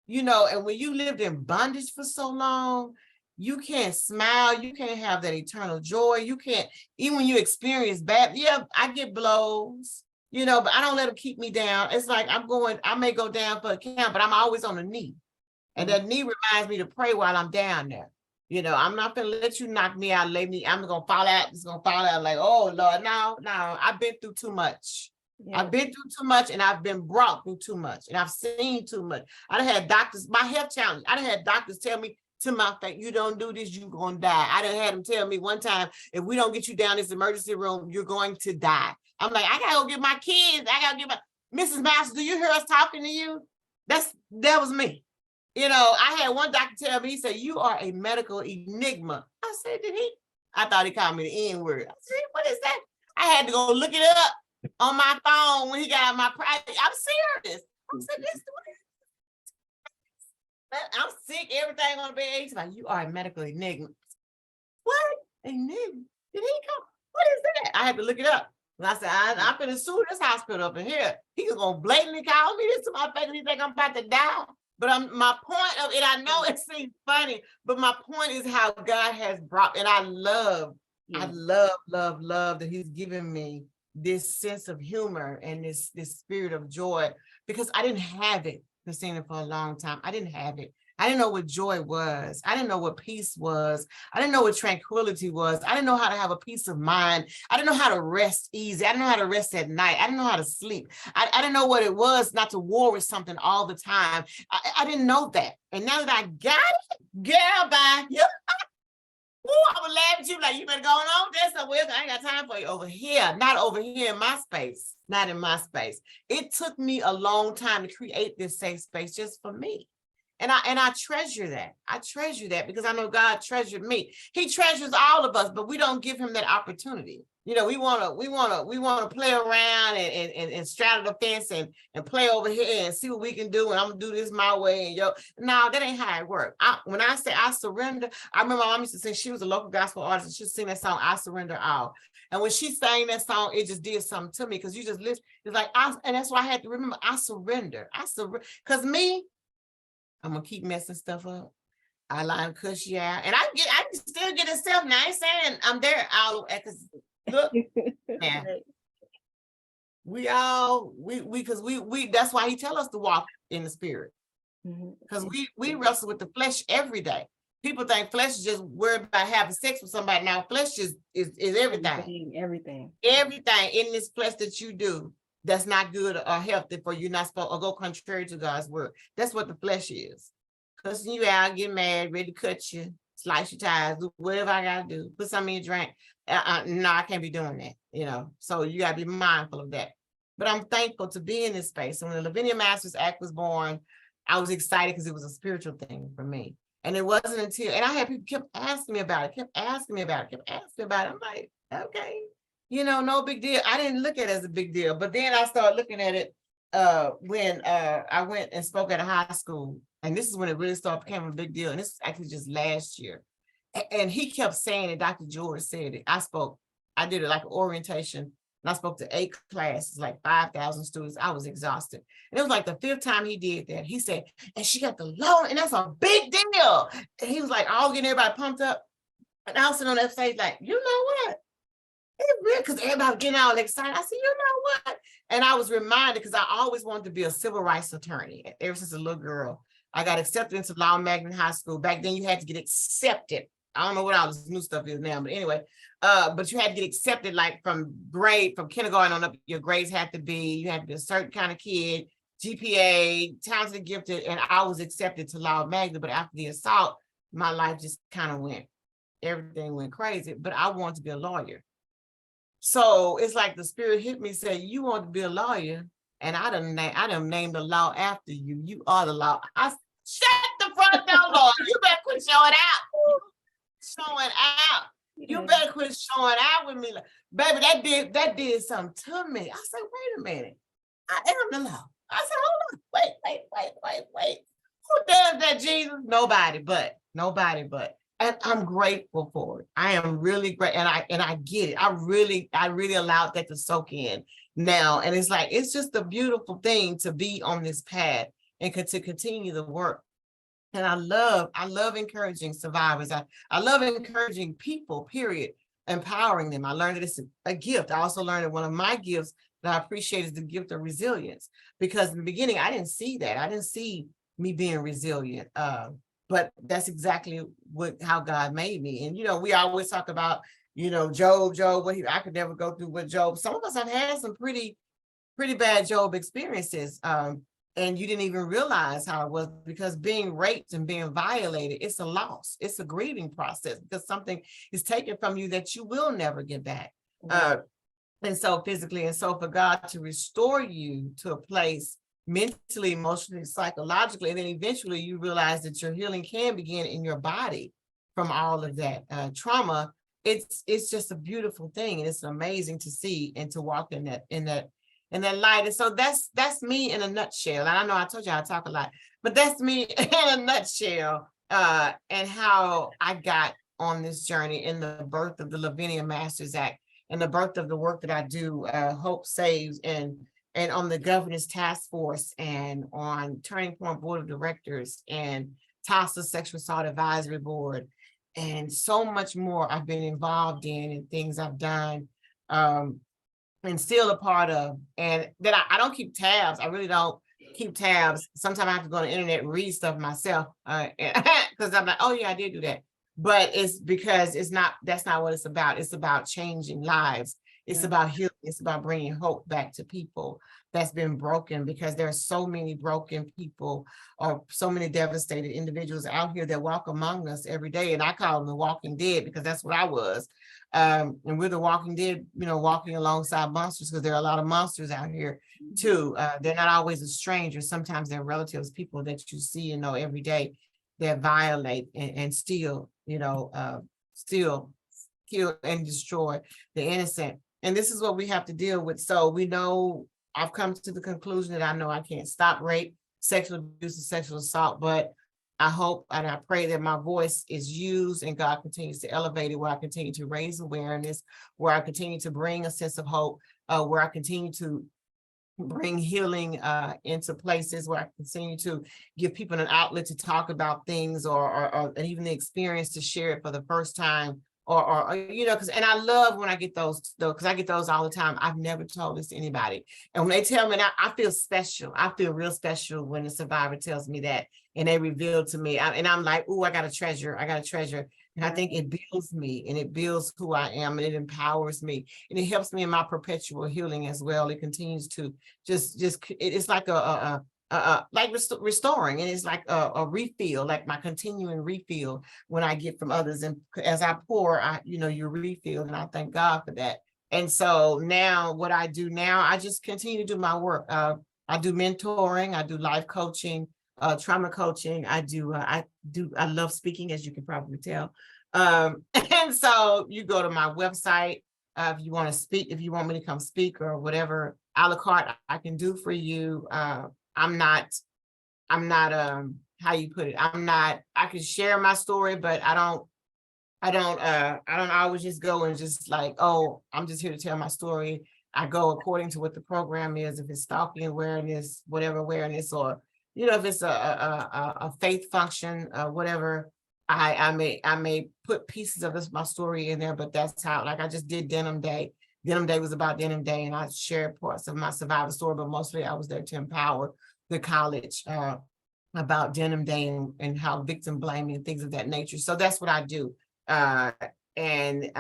You know, and when you lived in bondage for so long, you can't smile. You can't have that eternal joy. You can't, even when you experience bad. Yeah, I get blows. You know, but I don't let them keep me down. It's like I may go down for a count, but I'm always on a knee. And that knee reminds me to pray while I'm down there. You know, I'm not going to let you knock me out, lay me. I'm going to fall out. It's going to fall out like, oh, Lord, no. I've been through too much. Yeah. I've been through too much, and I've been brought through too much, and I've seen too much. I done had doctors, my health challenge. I done had doctors tell me to my face, you don't do this, you're going to die. I done had them tell me one time, if we don't get you down this emergency room, you're going to die. I'm like, I gotta go get my kids. I gotta get my Mrs. Masters. Do you hear us talking to you? That was me. You know, I had one doctor tell me, he said, you are a medical enigma. I said, did he? I thought he called me the N-word. I said, what is that? I had to go look it up on my phone when he got out my private. I'm serious. I said, this I'm sick, everything on the bed. He's like, you are a medical enigma. What? Enigma? Did he come? What is that? I had to look it up. And I said, I'm going to sue this hospital up in here. He's going to blatantly call me this to my face. He think I'm about to die. But my point of it, I know it seems funny, but my point is how God has brought, and I love that he's given me this sense of humor and this spirit of joy, because I didn't have it, Christina, for a long time. I didn't have it. I didn't know what joy was. I didn't know what peace was. I didn't know what tranquility was. I didn't know how to have a peace of mind. I didn't know how to rest easy. I didn't know how to rest at night. I didn't know how to sleep. I didn't know what it was not to war with something all the time. I didn't know that. And now that I got it, girl, bye. Woo, I would laugh at you like, you better go on there somewhere. I ain't got time for you over here. Not over here in my space. Not in my space. It took me a long time to create this safe space just for me. And I treasure that. I treasure that because I know God treasured me. He treasures all of us, but we don't give him that opportunity. You know, we wanna play around and straddle the fence and play over here and see what we can do. And I'm gonna do this my way. And no, that ain't how it works. When I say I surrender, I remember my mom used to sing, she was a local gospel artist, and she used to sing that song, I Surrender All. And when she sang that song, it just did something to me because you just listen. It's like, and that's why I had to remember, I surrender. Because me, I'm gonna keep messing stuff up. I lie and cuss you out. And I can still get itself. Now I ain't saying I'm there all because look, man. We because we that's why he tell us to walk in the spirit. Because we wrestle with the flesh every day. People think flesh is just worried about having sex with somebody. Now, flesh is everything. Everything In this flesh that you do that's not good or healthy for you, not supposed or go contrary to God's word. That's what the flesh is. Cussing you out, get mad, ready to cut you, slice your tires, do whatever I gotta do, put something in your drink. No, I can't be doing that, So you gotta be mindful of that. But I'm thankful to be in this space. And when the Lavinia Masters Act was born, I was excited because it was a spiritual thing for me. And it wasn't until, and I had people kept asking me about it. I'm like, okay. No big deal. I didn't look at it as a big deal, but then I started looking at it when I went and spoke at a high school, and this is when it really became a big deal. And this is actually just last year, and he kept saying it. Dr. George said it. I did it like an orientation, and I spoke to 8 classes, like 5,000 students. I was exhausted, and it was like the 5th time he did that. He said, and she got the loan, and that's a big deal. And he was like, all getting everybody pumped up, and I was sitting on that stage like, you know what? It's real, because everybody getting all excited. I said, you know what? And I was reminded, because I always wanted to be a civil rights attorney ever since a little girl. I got accepted into Law Magnet High School. Back then, you had to get accepted. I don't know what all this new stuff is now, but anyway, but you had to get accepted like from kindergarten on up. Your grades had to be a certain kind of kid, GPA, talented, gifted, and I was accepted to Law Magnet. But after the assault, my life just kind of everything went crazy. But I wanted to be a lawyer. So it's like the spirit hit me, say, you want to be a lawyer, and I done named the law after you. You are the law. I shut the front door, Lord. You better quit showing out. You better quit showing out with me. Like, baby, that did something to me. I said, wait a minute. I am the law. I said, hold on. Wait. Who does that, Jesus? Nobody but. And I'm grateful for it. I am really great. And I get it. I really allowed that to soak in now. And it's like, it's just a beautiful thing to be on this path and to continue the work. And I love encouraging survivors. I love encouraging people, period, empowering them. I learned that it's a gift. I also learned that one of my gifts that I appreciate is the gift of resilience. Because in the beginning, I didn't see that. I didn't see me being resilient. But that's exactly how God made me. And, we always talk about, Job, I could never go through with Job. Some of us have had some pretty bad Job experiences. And you didn't even realize how it was, because being raped and being violated, it's a loss. It's a grieving process because something is taken from you that you will never get back. And so physically, and so for God to restore you to a place mentally, emotionally, psychologically, and then eventually you realize that your healing can begin in your body from all of that trauma. It's just a beautiful thing, and it's amazing to see and to walk in that light. And so that's me in a nutshell. And I know I told you I talk a lot, but that's me in a nutshell, and how I got on this journey in the birth of the Lavinia Masters Act and the birth of the work that I do, Hope Saves, and on the governance task force, and on Turning Point Board of Directors, and TASA Sexual Assault Advisory Board, and so much more I've been involved in, and things I've done, and still a part of, and that I don't keep tabs. I really don't. keep tabs. Sometimes I have to go on the internet and read stuff myself, because I'm like, oh yeah, I did do that. But it's because that's not what it's about. It's about changing lives. It's Yeah. about healing. It's about bringing hope back to people that's been broken, because there are so many broken people or so many devastated individuals out here that walk among us every day. And I call them the walking dead, because that's what I was. And we're the walking dead, walking alongside monsters, because there are a lot of monsters out here too. They're not always a stranger. Sometimes they're relatives, people that you see and know every day, that violate and steal, steal, kill, and destroy the innocent. And this is what we have to deal with. So we know, I've come to the conclusion that I know I can't stop rape, sexual abuse, and sexual assault, but I hope and I pray that my voice is used and God continues to elevate it, where I continue to raise awareness, where I continue to bring a sense of hope, where I continue to bring healing into places, where I continue to give people an outlet to talk about things, or and even the experience to share it for the first time, or because, and I love when I get those, though, because I get those all the time. I've never told this to anybody, and when they tell me that, I feel special. I feel real special when the survivor tells me that, and they reveal to me, and I'm like, oh, I got a treasure. And I think it builds me, and it builds who I am, and it empowers me, and it helps me in my perpetual healing as well. It continues to it's like like restoring, and it's like a refill, like my continuing refill when I get from others. And as I pour, you refill, and I thank God for that. And so now what I do now, I just continue to do my work. I do mentoring, I do life coaching, trauma coaching. I love speaking, as you can probably tell. And so you go to my website, if you want to speak, if you want me to come speak or whatever, a la carte I can do for you. I'm not, how you put it, I can share my story, but I don't always just go and just like, oh, I'm just here to tell my story. I go according to what the program is. If it's stalking awareness, whatever awareness, or if it's a faith function, whatever, I may put pieces of my story in there, but that's how, like I just did Denim Day. Denim Day was about Denim Day, and I shared parts of my survivor story, but mostly I was there to empower the college about Denim Day and how victim blaming and things of that nature. So that's what I do. And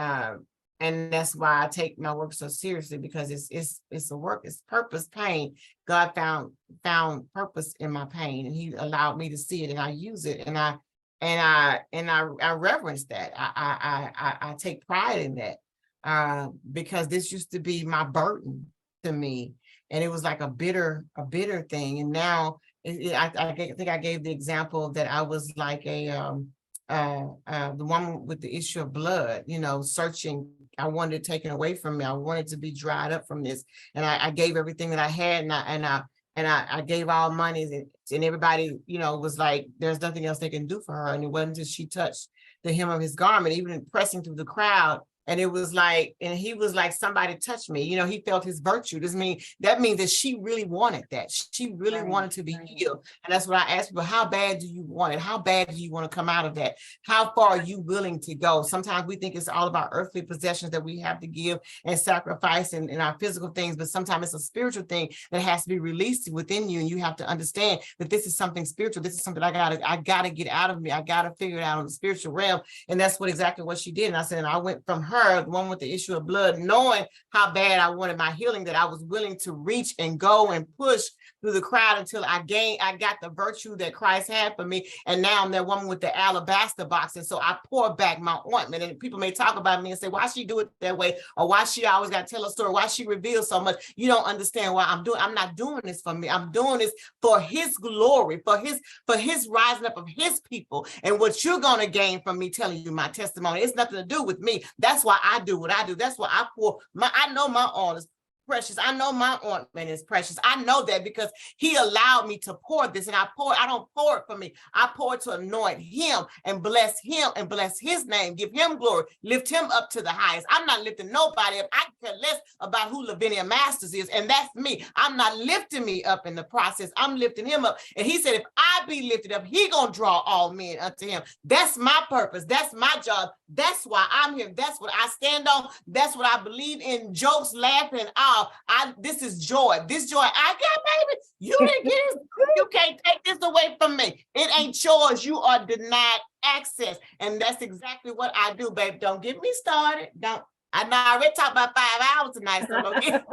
that's why I take my work so seriously, because it's a work, it's purpose, pain. God found purpose in my pain, and He allowed me to see it, and I use it, and I reverence that. I take pride in that, because this used to be my burden to me, and it was like a bitter thing. And now I think I gave the example that I was like the one with the issue of blood, searching. I wanted it taken away from me. I wanted to be dried up from this. And I gave everything that I had, and I gave all money, and everybody, was like, there's nothing else they can do for her. And it wasn't until she touched the hem of His garment, even pressing through the crowd. And it was like, and he was like, somebody touched me. He felt His virtue. That means that she really wanted that. She really wanted to be healed. And that's what I asked people, how bad do you want it? How bad do you want to come out of that? How far are you willing to go? Sometimes we think it's all about earthly possessions that we have to give and sacrifice and our physical things, but sometimes it's a spiritual thing that has to be released within you. And you have to understand that this is something spiritual. This is something I gotta get out of me. I gotta figure it out on the spiritual realm. And that's exactly what she did. And I said, and I went from her, the one with the issue of blood, knowing how bad I wanted my healing, that I was willing to reach and go and push through the crowd until I got the virtue that Christ had for me. And now I'm that woman with the alabaster box. And so I pour back my ointment, and people may talk about me and say, why she do it that way? Or why she always got to tell a story? Why she reveals so much? You don't understand why I'm not doing this for me. I'm doing this for His glory, for his rising up of His people. And what you're going to gain from me telling you my testimony, it's nothing to do with me. That's why I do what I do. That's why I pour I know my oil is precious. I know my ointment is precious. I know that because He allowed me to pour this, and I don't pour it for me. I pour it to anoint Him and bless His name, give Him glory, lift Him up to the highest. I'm not lifting nobody up. I care less about who Lavinia Masters is, and that's me. I'm not lifting me up in the process. I'm lifting Him up. And He said, if I be lifted up, He gonna draw all men unto Him. That's my purpose. That's my job. That's why I'm here. That's what I stand on. That's what I believe in. Jokes, laughing, all. This is joy. This joy I got, baby. You didn't get it. You can't take this away from me. It ain't yours. You are denied access. And that's exactly what I do, baby. Don't get me started. Don't. I know I already talked about 5 hours tonight, so don't get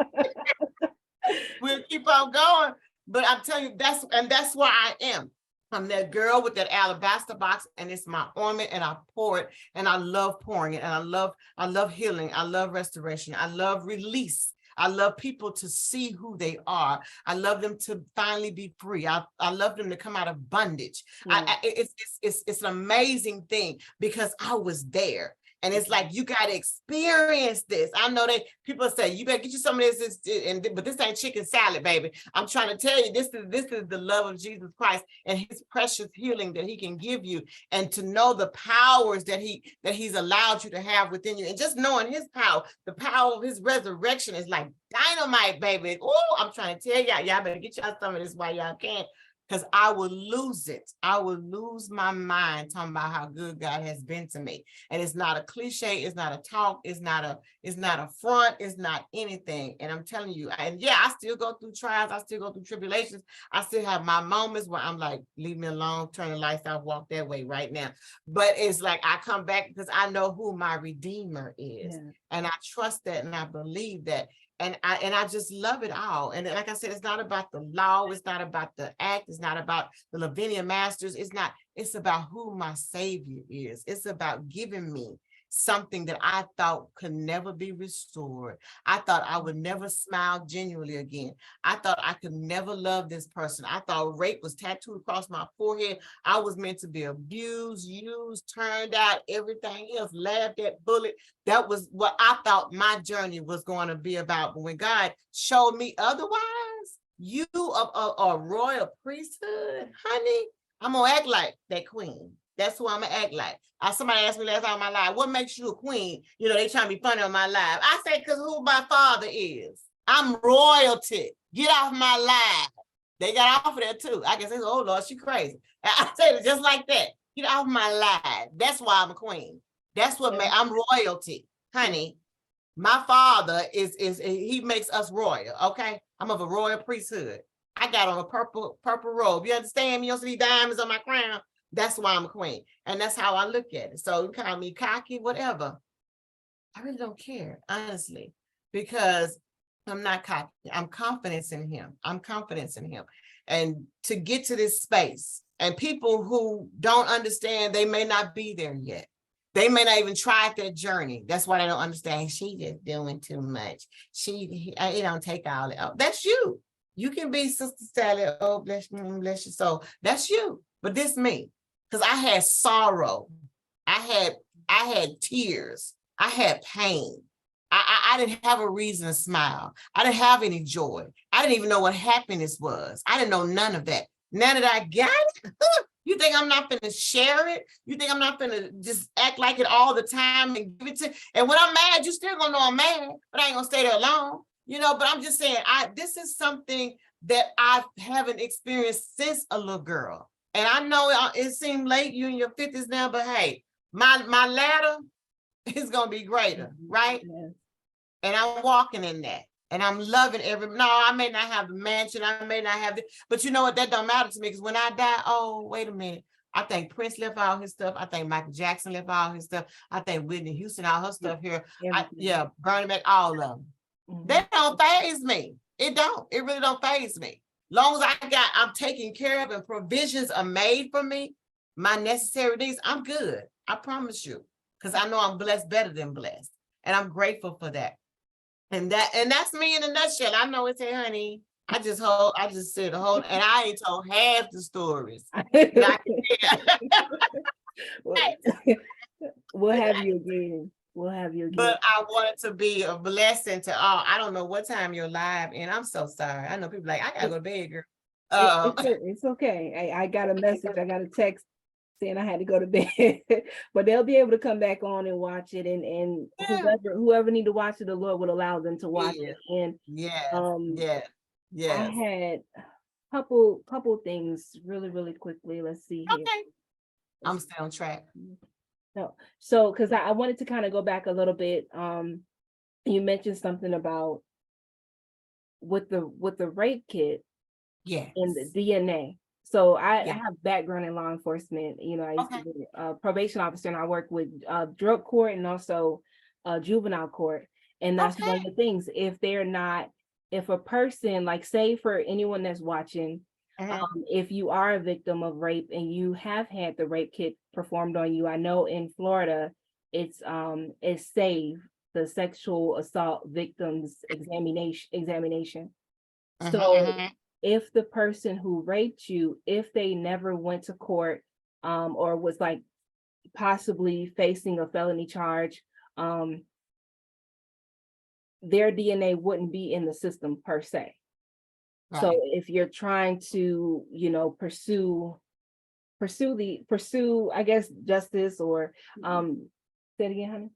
we'll keep on going. But I'm telling you, that's where I am. I'm that girl with that alabaster box, and it's my ornament, and I pour it, and I love pouring it, and I love healing, I love restoration, I love release. I love people to see who they are. I love them to finally be free. I love them to come out of bondage. Yeah. It's an amazing thing because I was there. And it's like, you got to experience this. I know that people say, you better get you some of this, but this ain't chicken salad, baby. I'm trying to tell you, this is the love of Jesus Christ and his precious healing that he can give you, and to know the powers that he's allowed you to have within you. And just knowing his power, the power of his resurrection is like dynamite, baby. Oh, I'm trying to tell y'all better get y'all some of this while y'all can. Because I will lose it. I will lose my mind talking about how good God has been to me. And it's not a cliche. It's not a talk. It's not a front. It's not anything. And I'm telling you, and yeah, I still go through trials. I still go through tribulations. I still have my moments where I'm like, leave me alone, turn the lights off, walk that way right now. But it's like I come back because I know who my Redeemer is. Yeah. And I trust that and I believe that. And I just love it all. And like I said, it's not about the law. It's not about the act. It's not about the Lavinia Masters. It's about who my Savior is. It's about giving me something that I thought could never be restored. I thought I would never smile genuinely again. I thought I could never love this person. I thought rape was tattooed across my forehead. I was meant to be abused, used, turned out, everything else, laughed at, bullied. That was what I thought my journey was going to be about. But when God showed me otherwise, you a royal priesthood, honey, I'm going to act like that queen. That's who I'm going to act like. Somebody asked me last time in my life, what makes you a queen? You know, they trying to be funny on my life. I say, because who my father is. I'm royalty. Get off my life. They got off of that too. I can say, oh Lord, she crazy. I say it just like that. Get off my life. That's why I'm a queen. That's what I'm royalty, honey. My father he makes us royal, okay? I'm of a royal priesthood. I got on a purple robe. You understand me? You don't see diamonds on my crown. That's why I'm a queen. And that's how I look at it. So you call me cocky, whatever. I really don't care, honestly, because I'm not cocky. I'm confidence in him. And to get to this space, and people who don't understand, they may not be there yet. They may not even try that journey. That's why they don't understand. She just doing too much. It don't take all it. Oh, that's you. You can be Sister Sally. Oh, bless your soul. That's you. But this me. Because I had sorrow. I had tears. I had pain. I didn't have a reason to smile. I didn't have any joy. I didn't even know what happiness was. I didn't know none of that. Now that I got it, you think I'm not going to share it? You think I'm not going to just act like it all the time and give it to? And when I'm mad, you still going to know I'm mad, but I ain't going to stay there long. You know, but I'm just saying, this is something that I haven't experienced since a little girl. And I know it seemed late, you in your 50s now, but hey, my ladder is going to be greater, right? Yes. And I'm walking in that. And I'm loving I may not have the mansion, I may not have but you know what, that don't matter to me, because when I die, oh, wait a minute. I think Prince left all his stuff. I think Michael Jackson left all his stuff. I think Whitney Houston, all her stuff here. Bernie Mac, all of them. Mm-hmm. That don't faze me. It really don't faze me. Long as I'm taken care of and provisions are made for me, my necessary needs, I'm good. I promise you. Because I know I'm blessed better than blessed. And I'm grateful for that. And that's me in a nutshell. I know it's honey. I just said the whole, and I ain't told half the stories. We'll have you again. But I want it to be a blessing to all. I don't know what time you're live, and I'm so sorry. I know people like, I gotta go to bed, girl. It's okay. I got a message. I got a text saying I had to go to bed, but they'll be able to come back on and watch it, and whoever need to watch it, the Lord would allow them to watch it. And I had a couple things really quickly. Let's see here. Okay, I'm still on track. No. So, because I wanted to kind of go back a little bit. You mentioned something about with the rape kit Yes. and the DNA. So I Yeah. have background in law enforcement. You know, I used to Okay. be a probation officer, and I work with drug court and also juvenile court. And that's one of Okay. the things. If a person, like, say for anyone that's watching, Mhm. if you are a victim of rape and you have had the rape kit performed on you, I know in Florida it's SAVE, the Sexual Assault Victims Examination. Mhm. So Mhm. if the person who raped you, if they never went to court, or was like possibly facing a felony charge, um, their DNA wouldn't be in the system per se. So Right. if you're trying to, pursue, I guess, justice or say it again, honey.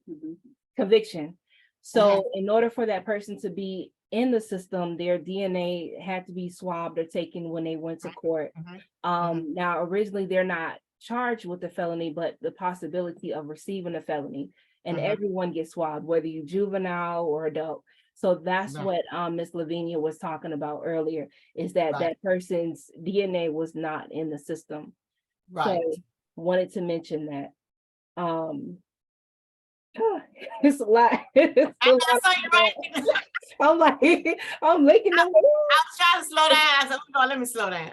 Conviction. Mhm. So in order for that person to be in the system, their DNA had to be swabbed or taken when they went to court. Mhm. Mhm. Now originally they're not charged with the felony, but the possibility of receiving a felony, and Mhm. everyone gets swabbed, whether you juvenile or adult. So that's Right. what Miss Lavinia was talking about earlier, is that Right. that person's DNA was not in the system. So Right. wanted to mention that. Um, it's a lot. It's I a know, lot so you're going right. on. I'm like, I'm making them. I was trying to slow down. I said, "Oh, let me slow down."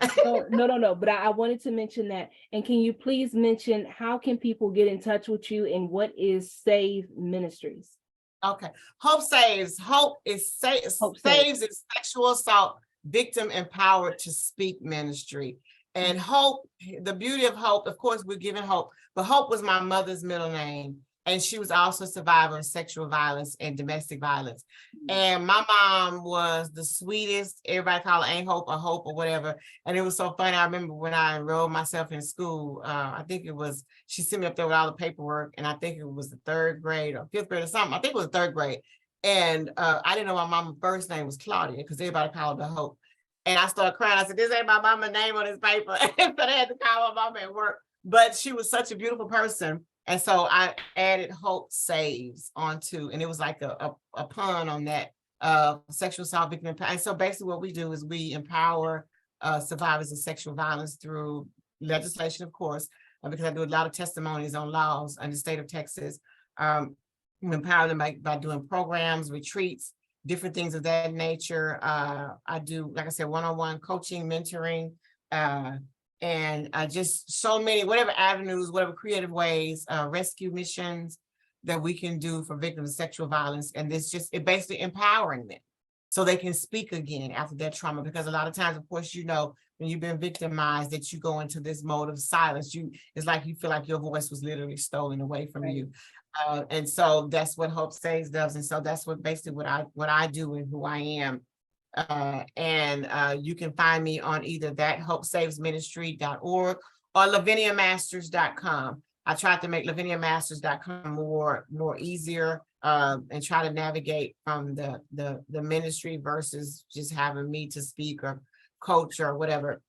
No. But I wanted to mention that. And can you please mention how can people get in touch with you and what is Save Ministries? Okay. Hope saves. Hope is Hope Save. saves is sexual assault victim empowered to speak ministry. And hope, the beauty of hope, of course, we're giving hope, but hope was my mother's middle name. And she was also a survivor of sexual violence and domestic violence. And my mom was the sweetest. Everybody called her Ain't Hope or Hope or whatever. And it was so funny. I remember when I enrolled myself in school, I think it was, she sent me up there with all the paperwork, and I think it was the third grade or fifth grade or something. I think it was third grade. And I didn't know my mama's first name was Claudia because everybody called her Hope. And I started crying. I said, this ain't my mama's name on this paper. And so they had to call my mama at work. But she was such a beautiful person. And so I added Hope Saves onto, and it was like a pun on that sexual assault victim. And so basically what we do is we empower survivors of sexual violence through legislation, of course, because I do a lot of testimonies on laws in the state of Texas. We empower them by doing programs, retreats, different things of that nature. I do, like I said, one-on-one coaching, mentoring, and just so many, whatever avenues, whatever creative ways, rescue missions that we can do for victims of sexual violence. And this just, it basically empowering them so they can speak again after that trauma. Because a lot of times, of course, when you've been victimized, that you go into this mode of silence. It's like you feel like your voice was literally stolen away from you. And so that's what Hope Saves does. And so that's basically what I do and who I am. And you can find me on either that hopesavesministry.org or laviniamasters.com. I tried to make laviniamasters.com more easier, and try to navigate from the ministry versus just having me to speak or coach or whatever,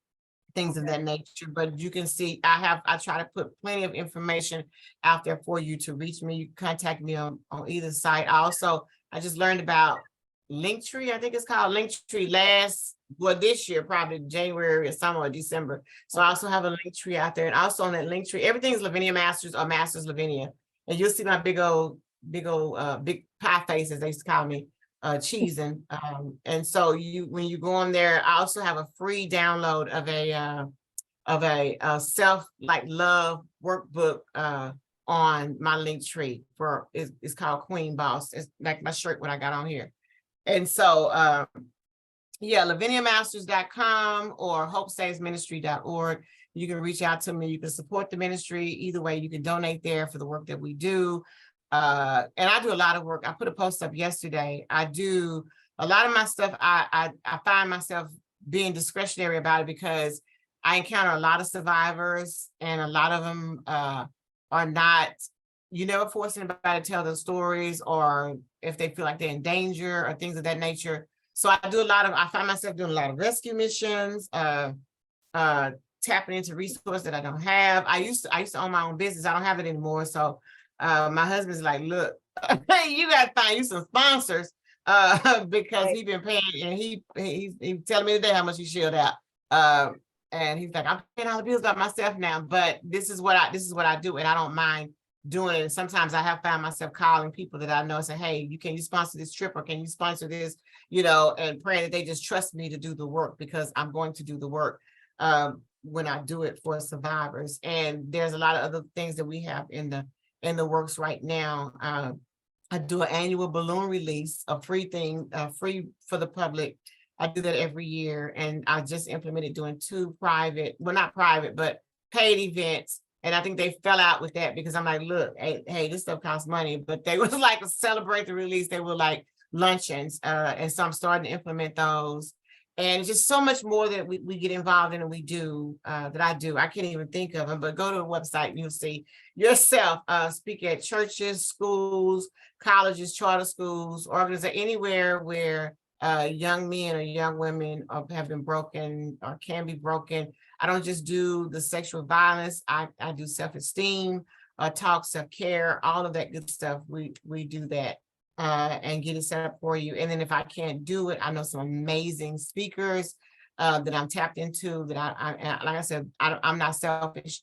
things of that nature. But you can see I try to put plenty of information out there for you to reach me. You can contact me on either site. I just learned about Linktree, I think it's called Linktree this year, probably January or summer or December. So I also have a Linktree out there. And also on that Linktree, everything's Lavinia Masters or Masters Lavinia. And you'll see my big pie face, as they used to call me, cheesing. And so when you go on there, I also have a free download of a self love workbook on my Linktree it's called Queen Boss. It's like my shirt, what I got on here. And so laviniamasters.com or hopesavesministry.org. You can reach out to me. You can support the ministry. Either way, you can donate there for the work that we do. And I do a lot of work. I put a post up yesterday. I do a lot of my stuff. I find myself being discretionary about it because I encounter a lot of survivors, and a lot of them are not, you never force anybody to tell their stories, or if they feel like they're in danger or things of that nature. So I find myself doing a lot of rescue missions, tapping into resources that I don't have. I used to own my own business. I don't have it anymore. So my husband's like, look, you got to find you some sponsors because Right. he been paying, and he's telling me today how much he shelled out. And he's like, I'm paying all the bills by myself now, but this is what I do, and I don't mind doing it. And sometimes I have found myself calling people that I know and say, hey, can you sponsor this trip, or can you sponsor this, and praying that they just trust me to do the work, because I'm going to do the work when I do it for survivors. And there's a lot of other things that we have in the works right now. I do an annual balloon release, a free thing, free for the public. I do that every year, and I just implemented doing 2 private, well, not private, but paid events. And I think they fell out with that because I'm like, look, hey, this stuff costs money, but they was like, celebrate the release. They were like luncheons. And so I'm starting to implement those. And just so much more that we get involved in, and we do, that I do. I can't even think of them, but go to the website and you'll see yourself speak at churches, schools, colleges, charter schools, organizations, anywhere where young men or young women have been broken or can be broken. I don't just do the sexual violence. I do self-esteem, talk, self-care, all of that good stuff. We do that. And get it set up for you. And then if I can't do it, I know some amazing speakers that I'm tapped into, that I like I said, I'm not selfish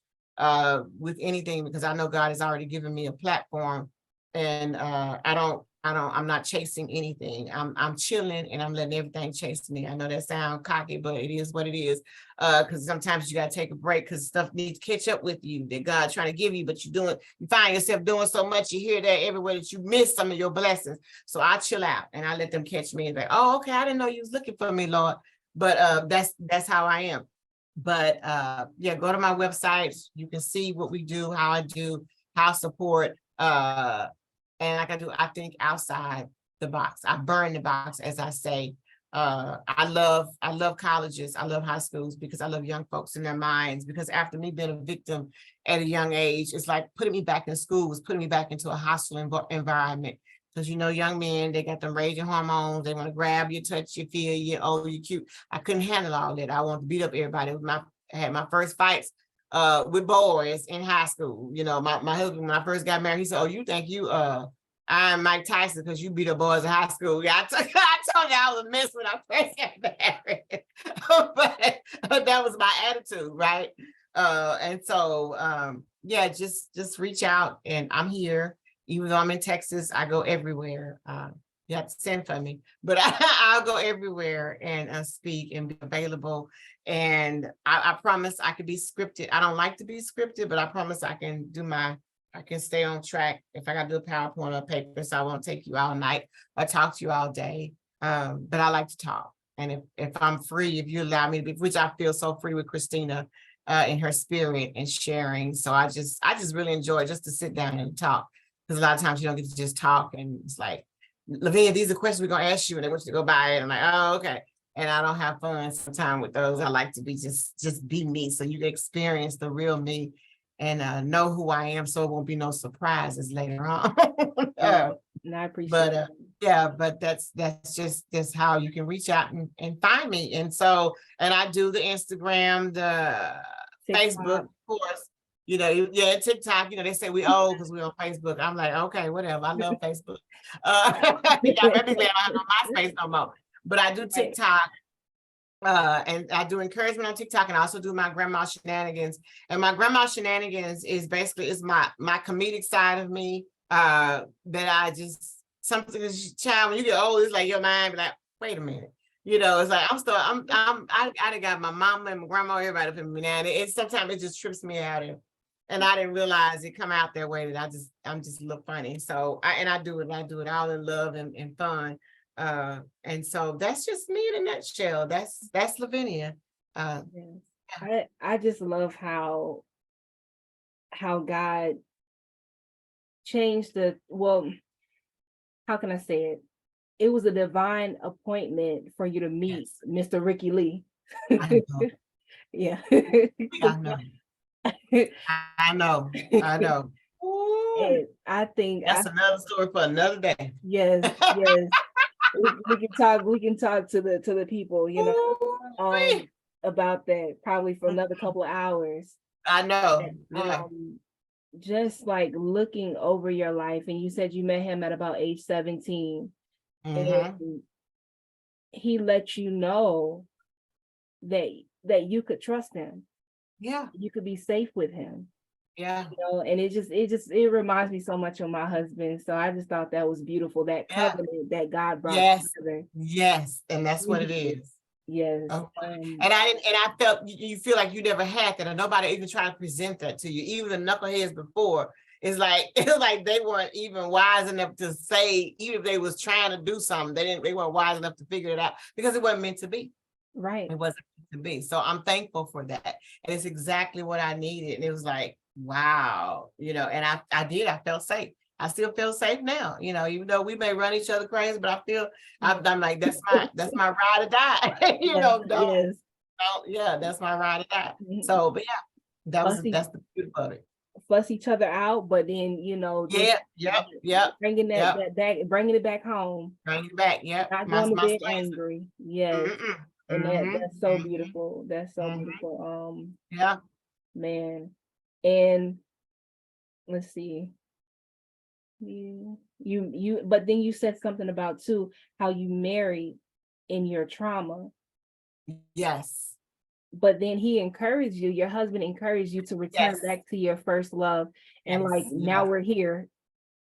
with anything, because I know God has already given me a platform, and I'm not chasing anything. I'm chilling, and I'm letting everything chase me. I know that sounds cocky, but it is what it is. Because sometimes you got to take a break, because stuff needs to catch up with you that God's trying to give you, but you find yourself doing so much, you hear that everywhere, that you miss some of your blessings. So I chill out and I let them catch me and like, oh, okay, I didn't know you was looking for me, Lord. But that's how I am. But yeah, go to my website. You can see what we do, how I do, how I support. And like I think outside the box. I burn the box, as I say. I love colleges. I love high schools, because I love young folks in their minds. Because after me being a victim at a young age, it's like putting me back in school was putting me back into a hostile environment. Because young men, they got them raging hormones. They want to grab you, touch you, feel you, oh, you cute. I couldn't handle all that. I wanted to beat up everybody. I had my first fights with boys in high school. My husband, when I first got married, he said, oh, you think I'm Mike Tyson because you beat up boys in high school. Yeah, I told you I was a mess when I first got married. but that was my attitude, right? And so yeah, just reach out, and I'm here. Even though I'm in Texas, I go everywhere. You have to send for me, but I'll go everywhere and speak and be available. And I promise I could be scripted. I don't like to be scripted, but I promise I can stay on track. If I got to do a PowerPoint or paper, so I won't take you all night or talk to you all day. But I like to talk. And if I'm free, if you allow me to be, which I feel so free with Christina in her spirit and sharing. So I just really enjoy just to sit down and talk. Because a lot of times you don't get to just talk, and it's like, Lavinia, these are questions we're gonna ask you, and they want you to go by it. I'm like, oh, okay. And I don't have fun sometimes with those. I like to be just be me, so you can experience the real me and know who I am, so it won't be no surprises later on. And I appreciate But yeah, but that's just how you can reach out and find me. And I do the Instagram, the Facebook, of course. Yeah, TikTok. They say we old because we're on Facebook. I'm like, okay, whatever. I love Facebook. Yeah, maybe I don't have no MySpace no more. But I do TikTok. And I do encouragement on TikTok, and I also do my grandma shenanigans. And my grandma shenanigans is basically my comedic side of me. That I just, something as a child, when you get old, it's like your mind be like, wait a minute. It's like I done got my mama and my grandma, everybody up in me now. And sometimes it just trips me out, and I didn't realize it come out that way, that I'm just a little funny. So I do it all in love and fun. And so that's just me in a nutshell. That's Lavinia. Yes. I just love how God changed how can I say it? It was a divine appointment for you to meet Mr. Ricky Lee. I know. Yeah. I know. And I think that's another story for another day. Yes. We can talk to the people, about that probably for another couple of hours. I know. And, Yeah. just like looking over your life, and you said you met him at about age 17, Mm-hmm. and he let you know that you could trust him, Yeah. you could be safe with him. Yeah. You know, and it reminds me so much of my husband. So I just thought that was beautiful, that Yeah. covenant that God brought Yes. together. Yes. And that's what it is. Yes. Oh, and I felt you feel like you never had that, or nobody even tried to present that to you. Even the knuckleheads before, it's like it's like they weren't even wise enough to say, even if they was trying to do something, they weren't wise enough to figure it out because it wasn't meant to be. Right. It wasn't meant to be. So I'm thankful for that. And it's exactly what I needed. And it was like, wow, and I felt safe. I still feel safe now, even though we may run each other crazy, but I feel I'm like, that's my ride or die. Yes, yes. Yeah, that's my ride or die. Mhm. So, but yeah, that's Fuss, the beauty of it. fuss each other out, but then just Yep. bringing Yep. that back, bringing it back home, Bring it back. Yep. not My going to my bed strength. angry. Yes, Mm-mm. and Mm-hmm. that's so Mm-hmm. beautiful. That's so Mm-hmm. beautiful. Yeah. Man, and let's see. But then you said something about too how you married in your trauma, Yes. but then he encouraged you, your husband encouraged you to return Yes. back to your first love. And like Yes. now Yeah. we're here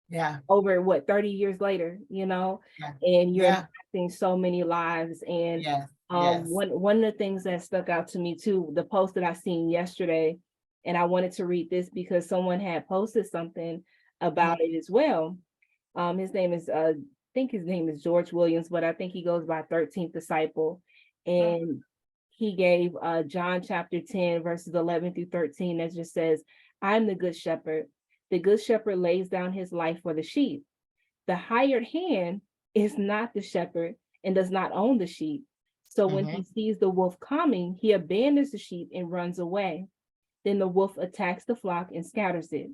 Yeah. over what, 30 years later, Yeah. and you're Yeah. impacting so many lives. And Yes. Yes. one of the things that stuck out to me too, the post that I seen yesterday, and I wanted to read this because someone had posted something about it as well. His name is I think his name is George Williams, but I think he goes by 13th Disciple. And he gave John chapter 10, verses 11 through 13, that just says, I'm the good shepherd. The good shepherd lays down his life for the sheep. The hired hand is not the shepherd and does not own the sheep. So when he sees the wolf coming, he abandons the sheep and runs away. Then the wolf attacks the flock and scatters it.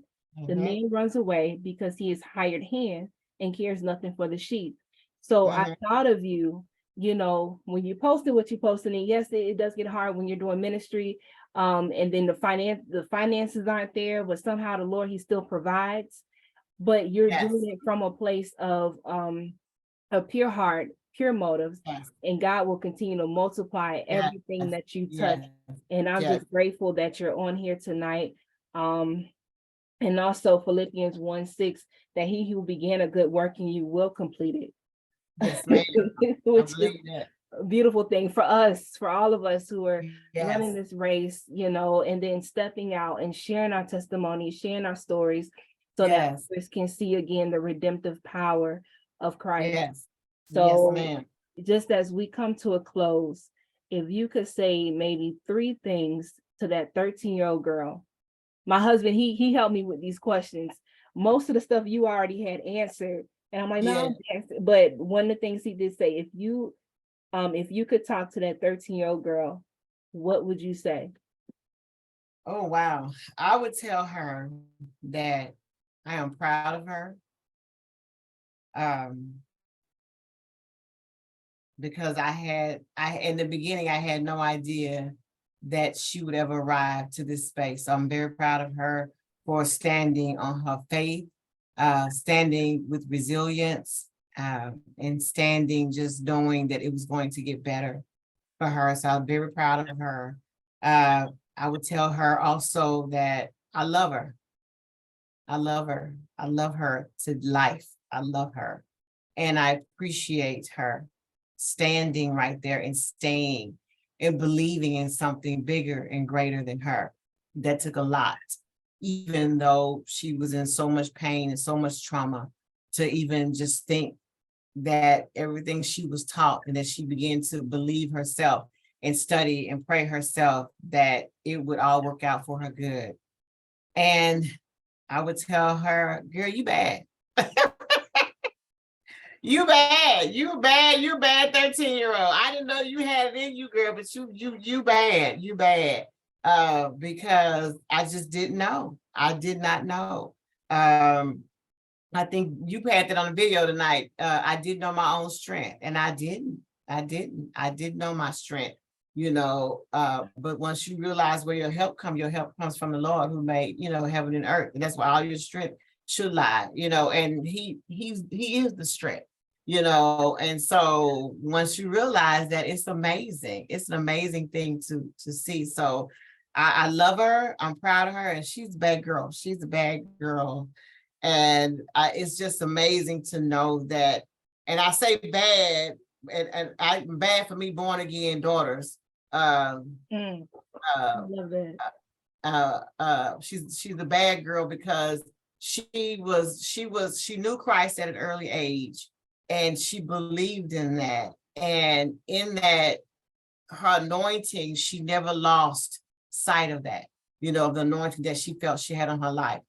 The Mm-hmm. man runs away because he is hired hand and cares nothing for the sheep. So I thought of you, when you posted what you posted, and yes, it does get hard when you're doing ministry. And then the finances aren't there, but somehow the Lord, he still provides. But you're Yes. doing it from a place of a pure heart, pure motives, Yes. and God will continue to multiply Yes. everything that you touch. Yes. And I'm Yes. just grateful that you're on here tonight. And also Philippians 1:6, that he who began a good work in you will complete it. Yes, ma'am. I Which is believe that. a beautiful thing for us, for all of us who are running Yes. this race, and then stepping out and sharing our testimonies, sharing our stories, so that Yes. others can see again the redemptive power of Christ. Yes. Yes, So ma'am. just as we come to a close, if you could say maybe 3 things to that 13-year-old girl. My husband, he helped me with these questions. Most of the stuff you already had answered. And I'm like, no, I Yeah. don't answer. But one of the things he did say, if you could talk to that 13-year-old girl, what would you say? Oh, wow. I would tell her that I am proud of her. Because in the beginning, I had no idea that she would ever arrive to this space. So I'm very proud of her for standing on her faith, standing with resilience, and standing just knowing that it was going to get better for her. So I'm very proud of her. I would tell her also that I love her. I love her. I love her to life. I love her. And I appreciate her standing right there and staying and believing in something bigger and greater than her. That took a lot, even though she was in so much pain and so much trauma, to even just think that everything she was taught and that she began to believe herself and study and pray herself that it would all work out for her good. And I would tell her, girl, you bad. You bad, you bad, you bad 13-year-old. I didn't know you had it in you, girl, but you bad, you bad. Because I just didn't know. I did not know. I think you had that on the video tonight. I didn't know my own strength, and I didn't know my strength. But once you realize where your help comes from the Lord who made, heaven and earth. And that's where all your strength should lie, and he is the strength, and so once you realize that, it's amazing. It's an amazing thing to see. So I love her. I'm proud of her, and she's a bad girl. She's a bad girl. And it's just amazing to know that, and I say bad, and I'm bad for me born again daughters. I love that. She's a bad girl because she knew Christ at an early age, and she believed in that, and in that, her anointing, she never lost sight of that, of the anointing that she felt she had on her life.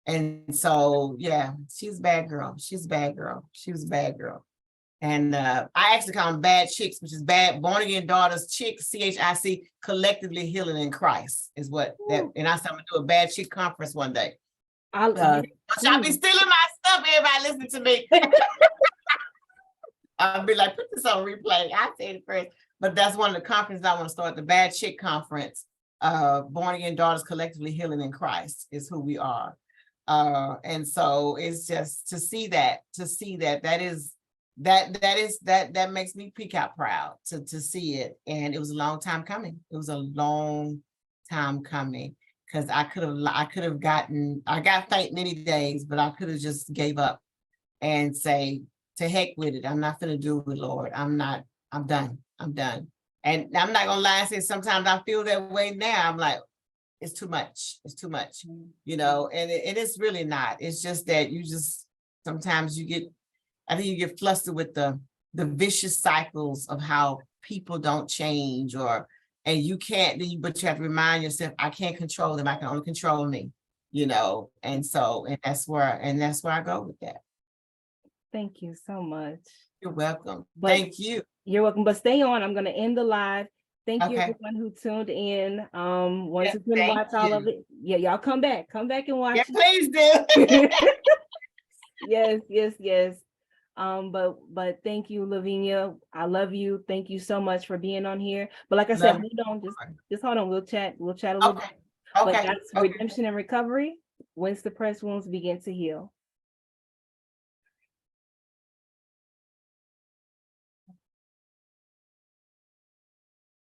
And so, yeah, she's a bad girl. She's a bad girl. She was a bad girl. And I actually call them bad chicks, which is bad born again daughters, chicks, CHIC, collectively healing in Christ is what that. And I said, I'm gonna do a bad chick conference one day. Y'all be stealing my stuff. Everybody listen to me. I'll be like, put this on replay. I said it first, but that's one of the conferences I want to start. The Bad Chick Conference. Born again daughters collectively healing in Christ is who we are. And so it's just to see that that makes me peak out proud to see it. And it was a long time coming. It was a long time coming, because I got faint many days, but I could have just gave up and say, to heck with it. I'm not gonna do it, Lord. I'm done. And I'm not gonna lie and say sometimes I feel that way now. I'm like, it's too much. It's too much, and it's really not. It's just that sometimes I think you get flustered with the vicious cycles of how people don't change, and you can't, but you have to remind yourself, I can't control them. I can only control me, and that's where I go with that. Thank you so much. You're welcome. Thank you. You're welcome. But stay on. I'm going to end the live. Thank you, Okay. everyone who tuned in. Once you can watch all of it, y'all come back and watch. Yeah, please do. Yes. But thank you, Lavinia. I love you. Thank you so much for being on here. But like I said, just hold on. We'll chat a little bit. Okay. But that's redemption and recovery once the pressed wounds begin to heal.